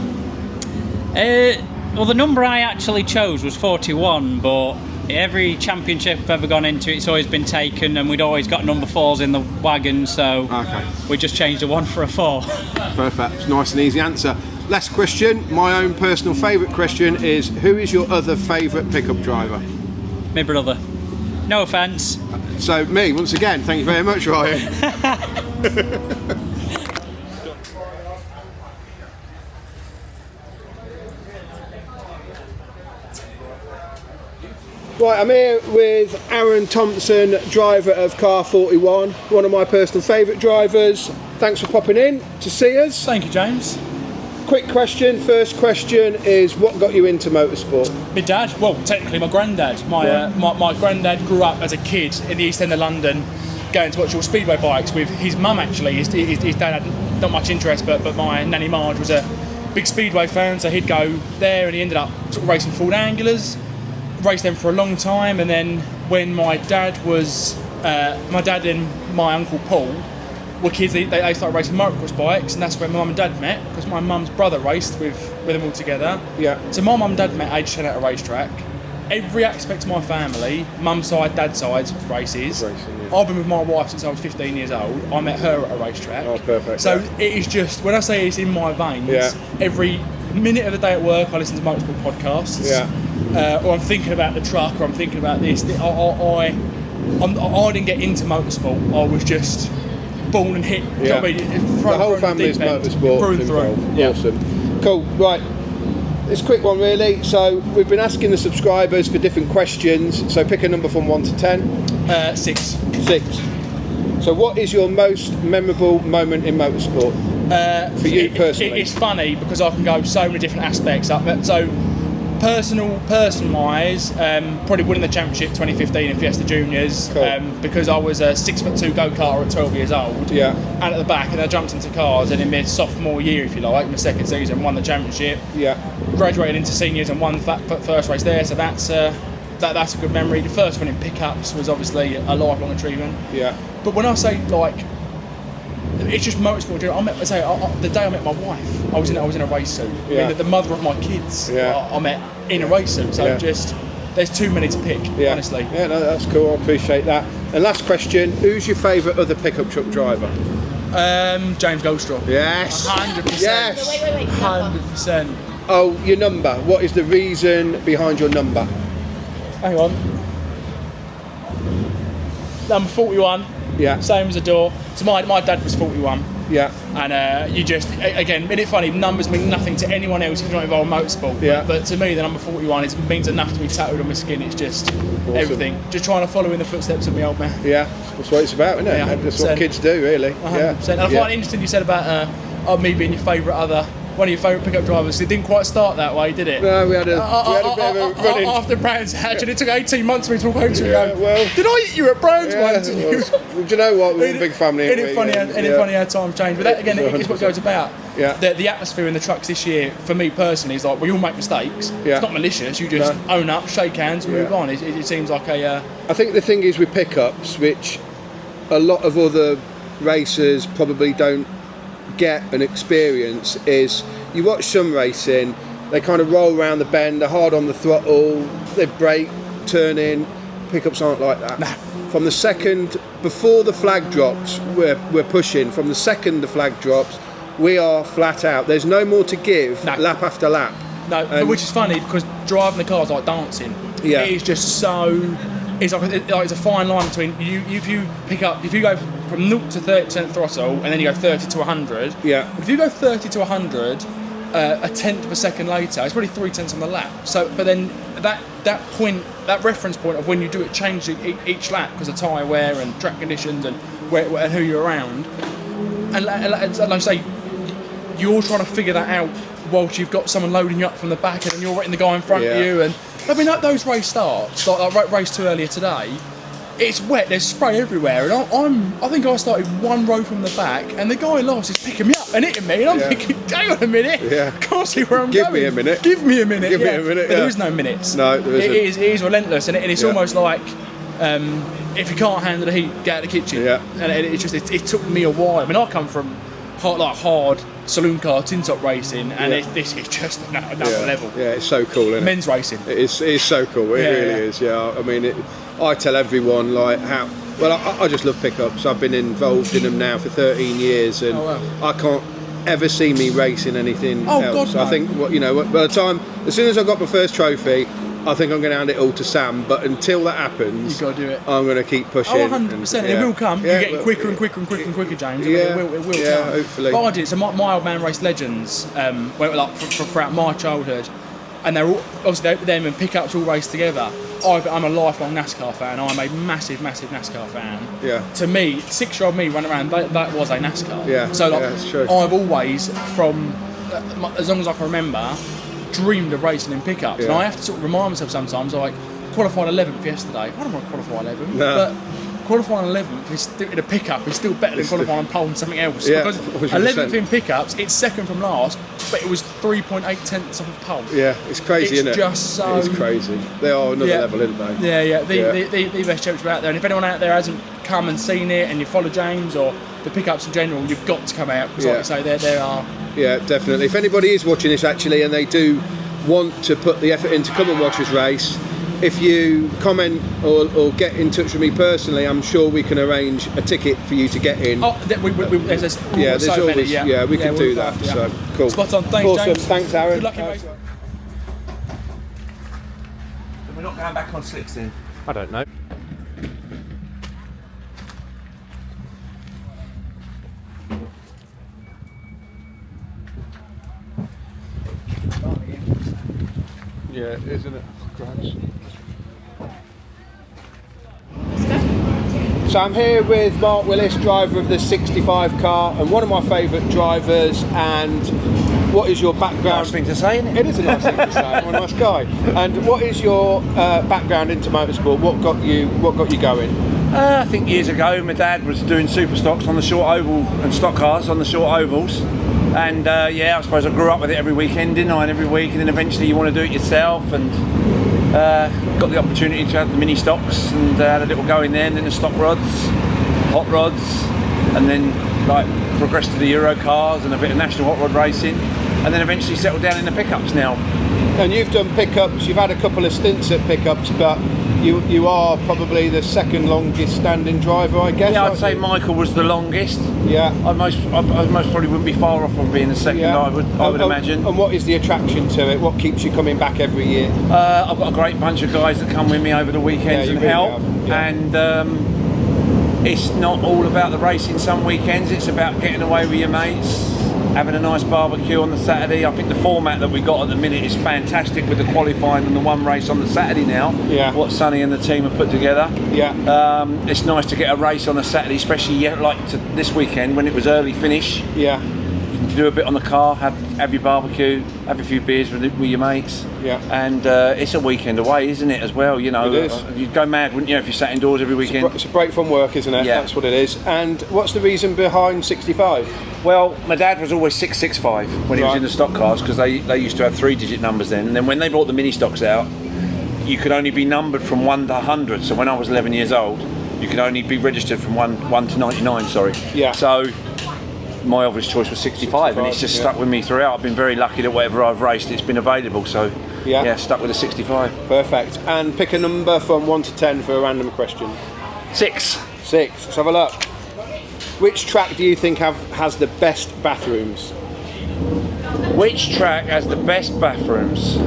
S14: Well, the number I actually chose was 41, but every championship I've ever gone into, it's always been taken, and we'd always got number 4s in the wagon, so we just changed a 1 for a 4.
S1: Perfect. Nice and easy answer. Last question, my own personal favourite question is, who is your other favourite pickup driver?
S14: My brother. No offence.
S1: So me, once again, thank you very much, Ryan. Right, I'm here with Aaron Thompson, driver of Car 41, one of my personal favourite drivers. Thanks for popping in to see us.
S8: Thank you, James.
S1: Quick question, first question is, what got you into motorsport?
S8: My dad, well, technically my granddad. My granddad grew up as a kid in the East End of London, going to watch all speedway bikes with his mum actually. His dad had not much interest, but my nanny Marge was a big speedway fan, so he'd go there and he ended up sort of racing Ford Angulars. Raced them for a long time, and then when my dad and my uncle Paul were kids, they started racing motocross bikes, and that's where my mum and dad met, because my mum's brother raced with them all together.
S1: Yeah.
S8: So my mum and dad met age 10 at a racetrack. Every aspect of my family, mum's side, dad's side, races.
S1: Racing, yeah.
S8: I've been with my wife since I was 15 years old. I met her at a racetrack.
S1: Oh, perfect.
S8: So it is just, when I say it's in my veins, every minute of the day at work I listen to motorsport podcasts.
S1: Yeah.
S8: Or I'm thinking about the truck, or I'm thinking about this. I didn't get into motorsport. I was just born and hit.
S1: Yeah. The whole family's motorsport involved.
S8: Yeah.
S1: Awesome. Cool. Right. It's a quick one, really. So we've been asking the subscribers for different questions. So pick a number from 1 to 10.
S8: 6.
S1: 6. So what is your most memorable moment in motorsport for you personally?
S8: It's funny because I can go so many different aspects up it. So person wise, probably winning the championship 2015 in Fiesta Juniors,
S1: cool.
S8: Because I was a 6'2" go-karter at 12 years old.
S1: Yeah.
S8: And at the back, and I jumped into cars, and in my sophomore year, if you like, my second season, won the championship.
S1: Yeah.
S8: Graduated into seniors and won that first race there, so that's a good memory. The first one in pickups was obviously a lifelong achievement.
S1: Yeah.
S8: But when I say like, it's just motorsport. The day I met my wife, I was in a race suit.
S1: Yeah.
S8: I mean, the mother of my kids,
S1: Yeah.
S8: I met in a race suit. So
S1: Yeah.
S8: just, there's too many to pick,
S1: Yeah.
S8: honestly.
S1: Yeah, no, that's cool. I appreciate that. And last question: who's your favourite other pickup truck driver?
S8: James Goldstraw.
S1: Yes.
S8: 100%.
S1: Yes.
S3: Wait.
S8: 100%.
S1: Oh, your number. What is the reason behind your number?
S8: Hang on. Number 41.
S1: Yeah.
S8: Same as the door. So my dad was 41.
S1: Yeah.
S8: And you just, again, isn't it funny, numbers mean nothing to anyone else if you're not involved in motorsport.
S1: Yeah.
S8: But to me, the number 41 means enough to be tattooed on my skin. It's just everything. Just trying to follow in the footsteps of my old man.
S1: Yeah. That's what it's about, isn't it?
S8: Yeah,
S1: That's what kids do, really.
S8: 100%.
S1: Yeah.
S8: And I find it interesting you said about me being your favourite one of your favourite pickup drivers. It didn't quite start that way, did it?
S1: No, we had a bit of a run-in.
S8: After Brands Hatch, and it took 18 months for me to walk home to you and go,
S1: well,
S8: did I eat you at Brands
S1: Yeah,
S8: once?
S1: well, do you know what? We're a big family.
S8: Isn't it funny how times change? But that, again, is what goes about.
S1: Yeah.
S8: The atmosphere in the trucks this year, for me personally, is like we all make mistakes.
S1: Yeah.
S8: It's not malicious. You just own up, shake hands, and move on. It seems like a.
S1: I think the thing is with pickups, which a lot of other racers probably don't get and experience, is you watch some racing, they kind of roll around the bend, they're hard on the throttle, they brake, turn in. Pickups aren't like that.
S8: Nah.
S1: From the second, before the flag drops, we're pushing. From the second the flag drops, we are flat out. There's no more to give, lap after lap.
S8: No, which is funny because driving the car is like dancing.
S1: Yeah.
S8: It is just so. It's like it's a fine line between if you go from 0 to 30% throttle and then you go 30 to 100.
S1: Yeah.
S8: If you go 30 to 100, a tenth of a second later, it's probably 3 tenths on the lap. So, but then that point, that reference point of when you do it changes each lap because of tyre wear and track conditions and and who you're around. And like I say, you're trying to figure that out whilst you've got someone loading you up from the back and you're hitting the guy in front of you. And I mean, like those race starts, like race 2 earlier today, it's wet, there's spray everywhere, and I think I started one row from the back, and the guy last is picking me up and hitting me, and I'm thinking, hang on a minute, can't see where I'm going.
S1: Give me a minute.
S8: Give me a minute.
S1: Give me a minute.
S8: But there is no minutes.
S1: No, there isn't.
S8: It is relentless, and it's almost like if you can't handle the heat, get out of the kitchen.
S1: Yeah.
S8: And it took me a while. I mean, I come from hard saloon car tin top racing, and this is just another level.
S1: Yeah, it's so cool, isn't it?
S8: Men's racing.
S1: It is so cool. It really is. Yeah, I mean, I tell everyone like how. Well, I just love pickups. I've been involved in them now for 13 years, and I can't ever see me racing anything else.
S8: God, no.
S1: I think by the time, as soon as I got my first trophy, I think I'm going to hand it all to Sam. But until that happens,
S8: you got to do it.
S1: I'm going to keep pushing.
S8: Oh, 100%. It will come.
S1: Yeah,
S8: You're getting quicker and quicker and quicker and quicker, James.
S1: Yeah,
S8: It will
S1: yeah,
S8: come.
S1: hopefully.
S8: But I did. So my old man raced legends. Went like throughout my childhood, and they're all obviously them and pickups all raced together. I'm a lifelong NASCAR fan. I'm a massive NASCAR fan.
S1: Yeah.
S8: To me, 6-year-old me running around, that was a NASCAR.
S1: Yeah.
S8: So like,
S1: that's true.
S8: I've always, from as long as I can remember, dreamed of racing in pickups. And I have to sort of remind myself sometimes, like, qualified 11th yesterday. I don't want to qualify 11th, but qualifying 11th is still, in a pickup is still better than qualifying pole and something else.
S1: Yeah,
S8: because 11th in pickups, it's second from last, but it was 3.8 tenths off of pole.
S1: Yeah, it's crazy, isn't it?
S8: It's just so...
S1: It's crazy. They are another level, aren't they?
S8: Yeah. The best championship out there. And if anyone out there hasn't come and seen it, and you follow James or the pickups in general, you've got to come out, because like you say, there are...
S1: Yeah, definitely. If anybody is watching this actually and they do want to put the effort in to come and watch us race, if you comment or get in touch with me personally, I'm sure we can arrange a ticket for you to get in.
S8: Oh, there's so
S1: always,
S8: many,
S1: we can do that. So cool.
S8: Spot on. Thanks,
S1: awesome.
S8: James.
S1: Thanks, Aaron.
S8: Good luck in race.
S2: We're not going back on slicks then?
S5: I don't know.
S1: Yeah, isn't it? So I'm here with Mark Willis, driver of the 65 car, and one of my favourite drivers. And what is your background?
S2: Nice thing to say, isn't it?
S1: It is a nice thing to say. I'm a nice guy. And what is your background into motorsport? What got you going?
S2: I think years ago my dad was doing super stocks on the short oval and stock cars on the short ovals, and I suppose I grew up with it every weekend, didn't I? And every week, and then eventually you want to do it yourself, and got the opportunity to have the mini stocks and had a little go in there, and then the stock rods, hot rods, and then like progressed to the Euro cars and a bit of national hot rod racing, and then eventually settled down in the pickups now.
S1: And you've done pickups, you've had a couple of stints at pickups, but you are probably the second longest standing driver, I guess.
S2: Yeah, I'd say Michael was the longest.
S1: Yeah.
S2: I most probably wouldn't be far off from being the second, I would imagine.
S1: And what is the attraction to it? What keeps you coming back every year?
S2: I've got a great bunch of guys that come with me over the weekends and help. And it's not all about the racing some weekends, it's about getting away with your mates, having a nice barbecue on the Saturday. I think the format that we got at the minute is fantastic with the qualifying and the one race on the Saturday now. Yeah. What Sonny and the team have put together. Yeah. It's nice to get a race on a Saturday, especially this weekend when it was early finish. Yeah. You can do a bit on the car, have your barbecue, have a few beers with your mates. Yeah. And it's a weekend away, isn't it, as well? You know,
S1: it is.
S2: You'd go mad, wouldn't you, if you sat indoors every weekend?
S1: It's a break from work, isn't it? Yeah. That's what it is. And what's the reason behind 65?
S2: Well, my dad was always 665 when he was in the stock cars, because they used to have 3-digit numbers then. And then when they brought the mini stocks out, you could only be numbered from 1 to 100. So when I was 11 years old, you could only be registered from 1 to 99. Sorry. Yeah. So my obvious choice was 65, and it's just stuck with me throughout. I've been very lucky that whatever I've raced, it's been available. So stuck with a 65.
S1: Perfect. And pick a number from 1 to 10 for a random question.
S2: 6.
S1: 6. Let's have a look. Which track do you think has the best bathrooms?
S2: Which track has the best bathrooms?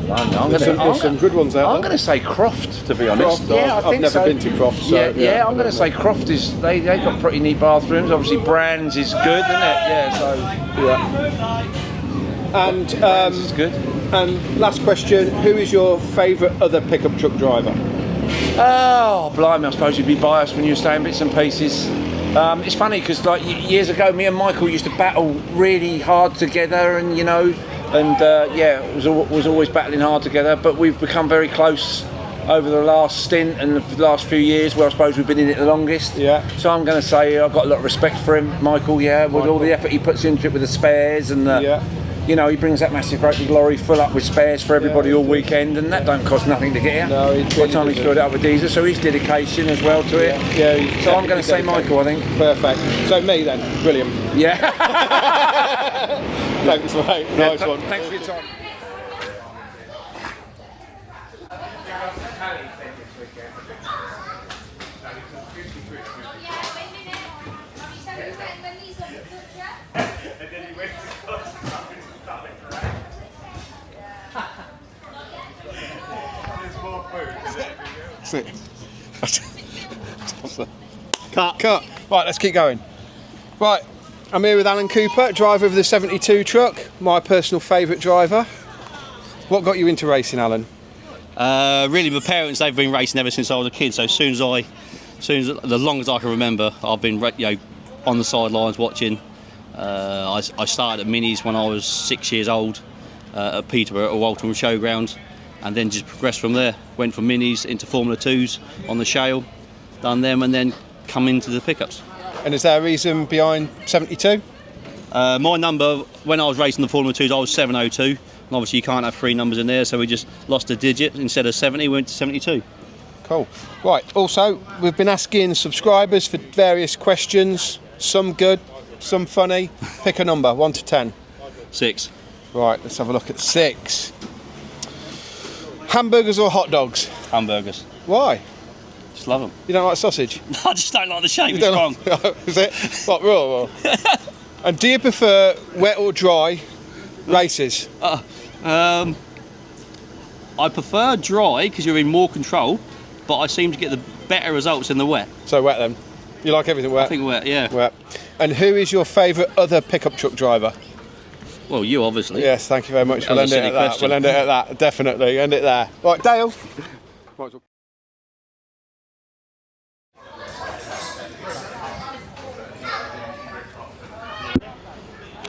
S1: There's some good ones out there.
S2: I'm going to say Croft, to be honest.
S1: Croft, yeah, I've never been to Croft. So,
S2: I'm going to say Croft is. They got pretty neat bathrooms. Obviously, Brands is good, isn't it? Yeah. So
S1: And
S2: Brands is good.
S1: And last question: who is your favourite other pickup truck driver?
S2: Oh, blimey! I suppose you'd be biased when you were saying bits and pieces. It's funny because like years ago, me and Michael used to battle really hard together, and it was always battling hard together. But we've become very close over the last stint and the last few years, where I suppose we've been in it the longest. Yeah. So I'm going to say I've got a lot of respect for him, Michael. Yeah, with all the effort he puts into it with the spares and the. He brings that massive great big lorry full up with spares for everybody all weekend, and that don't cost nothing to get here. No, by the time he's filled it up with diesel, so his dedication as well to it. Yeah. So I'm going to say Michael, I think.
S1: Perfect. So me then. Brilliant.
S2: Yeah.
S1: Thanks, mate. Nice one.
S2: Thanks for your time.
S4: Sit.
S1: Cut. Right, let's keep going. Right, I'm here with Alan Cooper, driver of the 72 truck, my personal favourite driver. What got you into racing, Alan?
S13: Really, my parents, they've been racing ever since I was a kid. So as long as I can remember, I've been on the sidelines watching. I started at minis when I was 6 years old at Peterborough at Walton Showground, and then just progressed from there. Went from minis into Formula 2s on the Shale, done them, and then come into the pickups.
S1: And is there a reason behind 72?
S13: My number, when I was racing the Formula 2s, I was 702. And obviously you can't have 3 numbers in there, so we just lost a digit. Instead of 70, we went to 72.
S1: Cool. Right, also, we've been asking subscribers for various questions. Some good, some funny. Pick a number, 1 to 10.
S13: 6.
S1: Right, let's have a look at 6. Hamburgers or hot dogs?
S13: Hamburgers.
S1: Why?
S13: Just love them.
S1: You don't like sausage?
S13: I just don't like the shape, it's wrong.
S1: Is it? What, raw? And do you prefer wet or dry races?
S13: I prefer dry because you're in more control, but I seem to get the better results in the wet.
S1: So wet then? You like everything wet?
S13: I think wet, yeah.
S1: Wet. And who is your favourite other pickup truck driver?
S13: Well, you obviously.
S1: Yes, thank you very much. We'll end it at that. We'll end it at that, definitely. End it there. Right, Dale.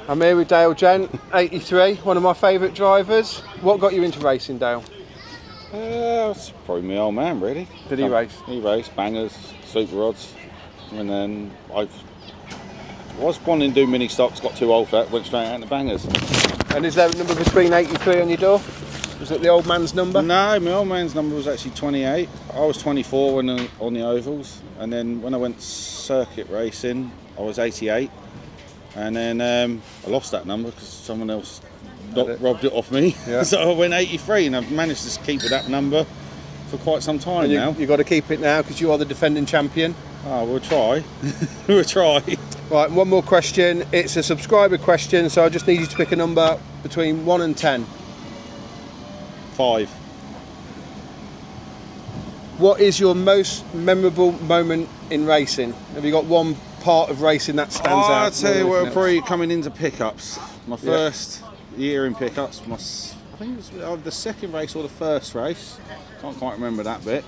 S1: I'm here with Dale Gent, 83, one of my favourite drivers. What got you into racing, Dale?
S15: It's probably my old man, really.
S1: Did he race?
S15: He raced bangers, super rods, and then I was wanting to do mini stocks, got too old for that, went straight out into bangers.
S1: And is there a number between 83 on your door? Was it the old man's number?
S15: No, my old man's number was actually 28. I was 24 when on the ovals, and then when I went circuit racing, I was 88. And then I lost that number because someone else robbed it off me. Yeah. So I went 83, and I've managed to keep with that number for quite some time now.
S1: You've got to keep it now because you are the defending champion.
S15: Oh, we'll try. We'll try.
S1: Right, one more question. It's a subscriber question, so I just need you to pick a number between 1 and 10.
S15: 5.
S1: What is your most memorable moment in racing? Have you got one part of racing that stands out?
S15: I'll tell you what, probably coming into pickups. My first year in pickups, I think it was the second race or the first race. Can't quite remember that bit.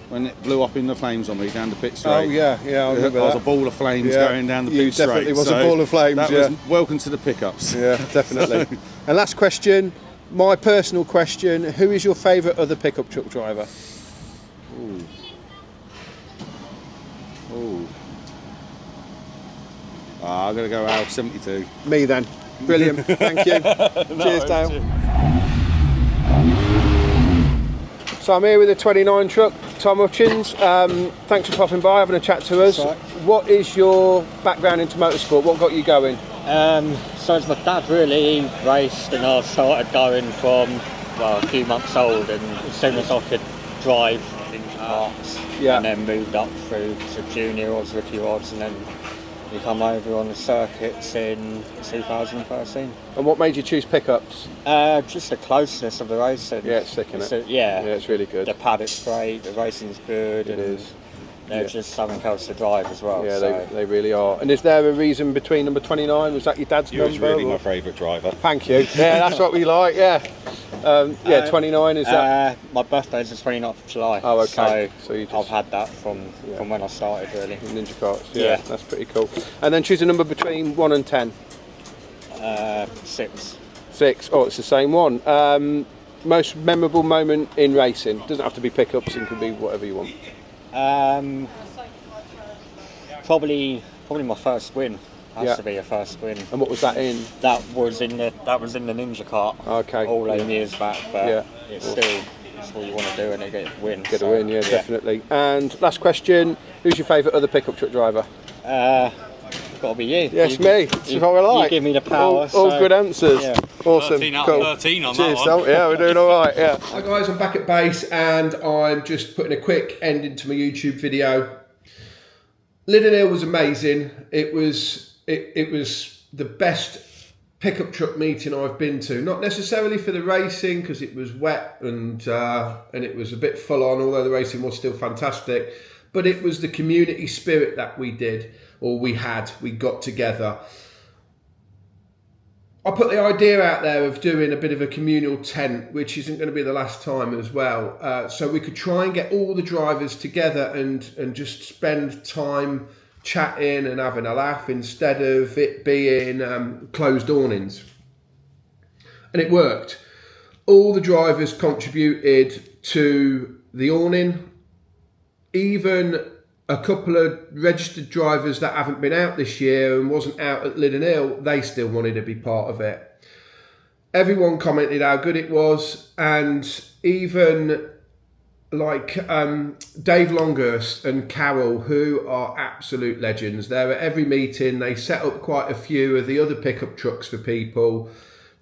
S15: When it blew up in the flames on me down the pit straight.
S1: Oh yeah, I remember that.
S15: I was a ball of flames going down the pit straight.
S1: Definitely was a ball of flames.
S15: That was welcome to the pickups.
S1: Yeah, definitely. And last question, my personal question: who is your favourite other pickup truck driver?
S15: Ooh. I'm going to go out 72.
S1: Me then. Brilliant. Thank you. Cheers, Dale. So I'm here with the 29 truck, Tom Hutchins. Thanks for popping by, having a chat to us.
S16: Right.
S1: What is your background into motorsport? What got you going?
S16: So it's my dad really. He raced, and I started going from a few months old, and as soon as I could drive in parts, and then moved up through to junior odds, rookie odds, and then we come over on the circuits in 2013.
S1: And what made you choose pickups?
S16: Just the closeness of the racing.
S1: Yeah, it's sick, isn't it?
S16: Yeah,
S1: it's really good.
S16: The paddock's great, the racing's good.
S1: It is.
S16: They're just something else to drive as well.
S1: Yeah, so. they really are. And is there a reason between number 29? Was that your dad's number?
S15: He was really my favourite driver.
S1: Thank you. Yeah, that's what we like, yeah. 29 is that?
S16: My birthday's the 29th of July.
S1: Oh, okay.
S16: So you I've had that from when I started, really.
S1: Ninja carts, yeah. That's pretty cool. And then choose a number between 1 and 10.
S16: 6.
S1: 6. Oh, it's the same one. Most memorable moment in racing? Doesn't have to be pickups, it can be whatever you want.
S16: Probably my first win. Has to be a first win.
S1: And what was that in?
S16: That was in the Ninja kart.
S1: Okay.
S16: All those years back, but it's still it's all you want to do, and you get a win.
S1: Get a win, definitely. And last question: who's your favourite other pickup truck driver?
S16: Got to be you.
S1: Yes, me. That's what we like.
S16: You give me the power.
S1: All good answers. Yeah. Awesome.
S13: 13 out
S1: cool.
S13: of 13 on
S1: Cheers,
S13: that one.
S1: Yeah, we're doing all right. Yeah. Hi guys, I'm back at base, and I'm just putting a quick end into my YouTube video. Lydden Hill was amazing. It was the best pickup truck meeting I've been to. Not necessarily for the racing, because it was wet and it was a bit full on, although the racing was still fantastic. But it was the community spirit that we got together. I put the idea out there of doing a bit of a communal tent, which isn't going to be the last time as well. So we could try and get all the drivers together and just spend time chatting and having a laugh instead of it being closed awnings. And it worked. All the drivers contributed to the awning. Even a couple of registered drivers that haven't been out this year and wasn't out at Lydden Hill, they still wanted to be part of it. Everyone commented how good it was, and even like Dave Longhurst and Carol, who are absolute legends. They're at every meeting. They set up quite a few of the other pickup trucks for people.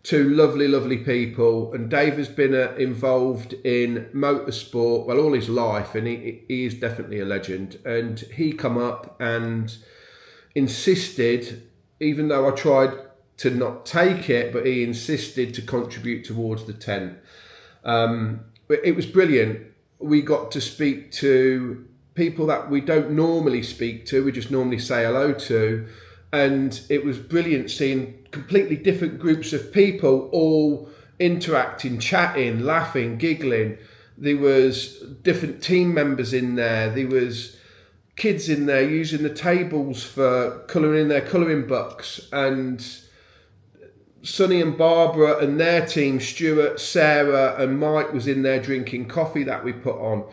S1: Two lovely, lovely people. And Dave has been involved in motorsport, well, all his life, and he is definitely a legend. And he come up and insisted, even though I tried to not take it, but he insisted to contribute towards the tent. It was brilliant. We got to speak to people that we don't normally speak to, we just normally say hello to. And it was brilliant seeing completely different groups of people all interacting, chatting, laughing, giggling. There was different team members in there. There was kids in there using the tables for colouring in their colouring books. And Sonny and Barbara and their team, Stuart, Sarah and Mike, was in there drinking coffee that we put on.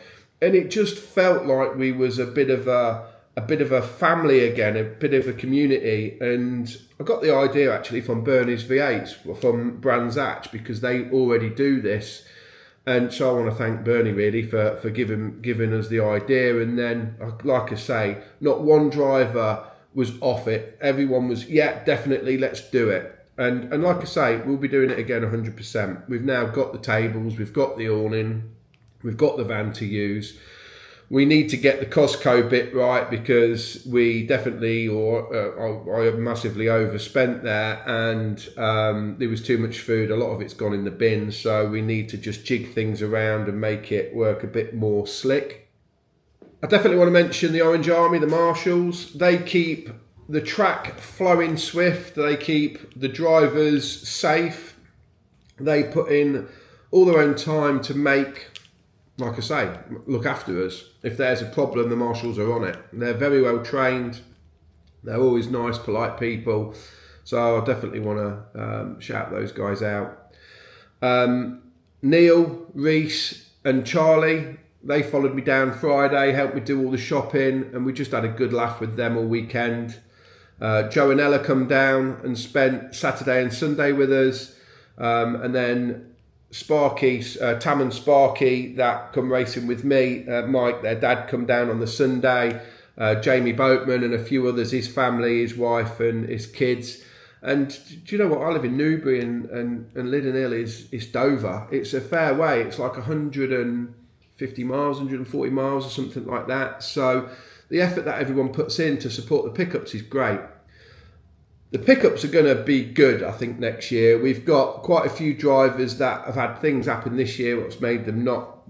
S1: And it just felt like we was a bit of a family again, a bit of a community. And I got the idea actually from Bernie's V8s, from Brands Hatch, because they already do this. And so I want to thank Bernie really for giving us the idea. And then, like I say, not one driver was off it. Everyone was, yeah, definitely, let's do it. And like I say, we'll be doing it again 100%. We've now got the tables, we've got the awning, we've got the van to use. We need to get the Costco bit right, because we definitely, I massively overspent there, and there was too much food. A lot of it's gone in the bin, so we need to just jig things around and make it work a bit more slick. I definitely want to mention the Orange Army, the marshals. They keep the track flowing swift. They keep the drivers safe. They put in all their own time to make, like I say, look after us. If there's a problem, the marshals are on it. They're very well trained. They're always nice, polite people. So I definitely want to shout those guys out. Neil, Reese and Charlie, they followed me down Friday, helped me do all the shopping, and we just had a good laugh with them all weekend. Joe and Ella come down and spent Saturday and Sunday with us. And then Sparky, Tam and Sparky, that come racing with me, Mike, their dad, come down on the Sunday. Jamie Boatman and a few others, his family, his wife and his kids. And do you know what? I live in Newbury, and Lydden Hill is Dover. It's a fair way. It's like 150 miles, 140 miles or something like that. So the effort that everyone puts in to support the pickups is great. The pickups are going to be good, I think, next year. We've got quite a few drivers that have had things happen this year what's made them not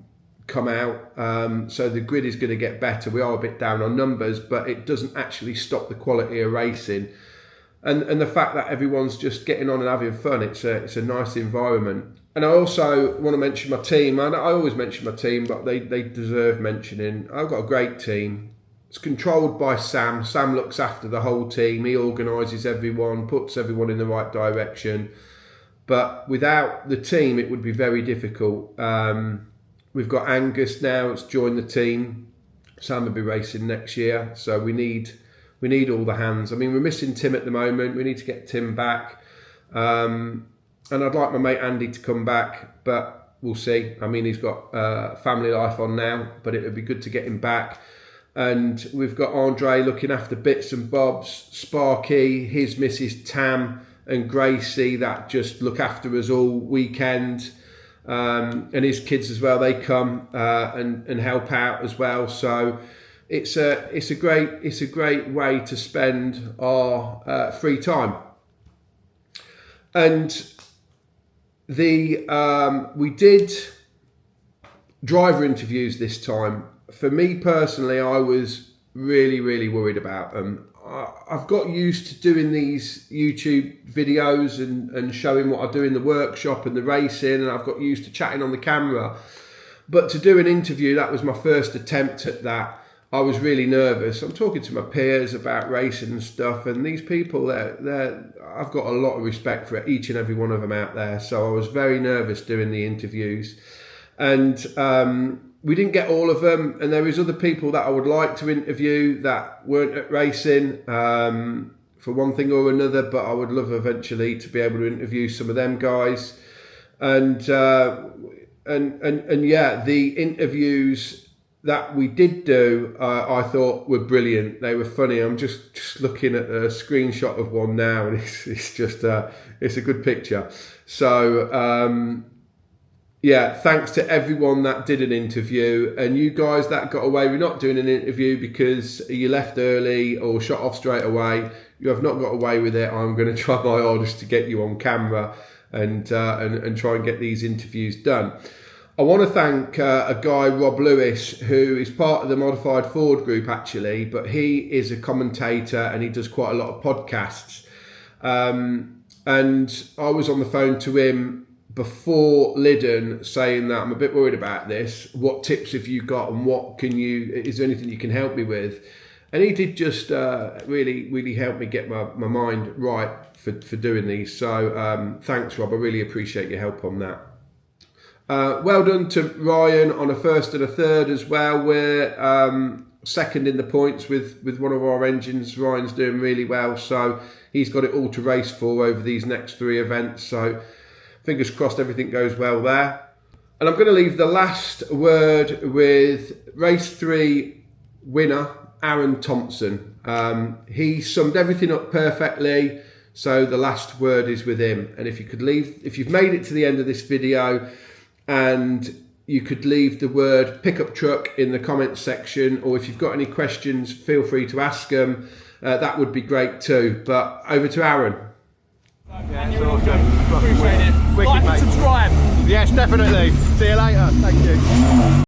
S1: come out. So the grid is going to get better. We are a bit down on numbers, but it doesn't actually stop the quality of racing. And the fact that everyone's just getting on and having fun, it's a nice environment. And I also want to mention my team. I always mention my team, but they deserve mentioning. I've got a great team. It's controlled by Sam. Sam looks after the whole team. He organises everyone, puts everyone in the right direction. But without the team, it would be very difficult. We've got Angus now. It's joined the team. Sam will be racing next year. So we need all the hands. I mean, we're missing Tim at the moment. We need to get Tim back. And I'd like my mate Andy to come back, but we'll see. I mean, he's got family life on now, but it would be good to get him back. And we've got Andre looking after bits and bobs, Sparky, his missus Tam and Gracie that just look after us all weekend. And his kids as well, they come and help out as well. So it's a great way to spend our free time. And we did driver interviews this time. For me personally, I was really worried about them. I've got used to doing these YouTube videos and showing what I do in the workshop and the racing, and I've got used to chatting on the camera. But to do an interview, that was my first attempt at that. I was really nervous. I'm talking to my peers about racing and stuff, and these people, I've got a lot of respect for each and every one of them out there. So I was very nervous doing the interviews, and we didn't get all of them. And there is other people that I would like to interview that weren't at racing for one thing or another, but I would love eventually to be able to interview some of them guys. And yeah, the interviews that we did do, I thought were brilliant. They were funny. I'm just looking at a screenshot of one now, and it's just it's a good picture. So yeah, thanks to everyone that did an interview, and you guys that got away with not doing an interview because you left early or shot off straight away. You have not got away with it. I'm going to try my hardest to get you on camera and try and get these interviews done. I want to thank a guy, Rob Lewis, who is part of the Modified Ford group actually, but he is a commentator and he does quite a lot of podcasts. And I was on the phone to him before Lydden saying that I'm a bit worried about this. What tips have you got, and is there anything you can help me with? And he did just really help me get my mind right for doing these. So thanks, Rob. I really appreciate your help on that. Well done to Ryan on a first and a third as well. We're second in the points with one of our engines. Ryan's doing really well, so he's got it all to race for over these next 3 events. So fingers crossed everything goes well there. And I'm going to leave the last word with race 3 winner, Aaron Thompson. He summed everything up perfectly, so the last word is with him. And if you've made it to the end of this video, and you could leave the word pickup truck in the comments section, or if you've got any questions, feel free to ask them. That would be great too. But over to Aaron.
S8: Yeah, it's awesome. Appreciate it.
S1: Wicked,
S8: like
S1: mate.
S8: and subscribe.
S1: Yes, definitely. See you later. Thank you.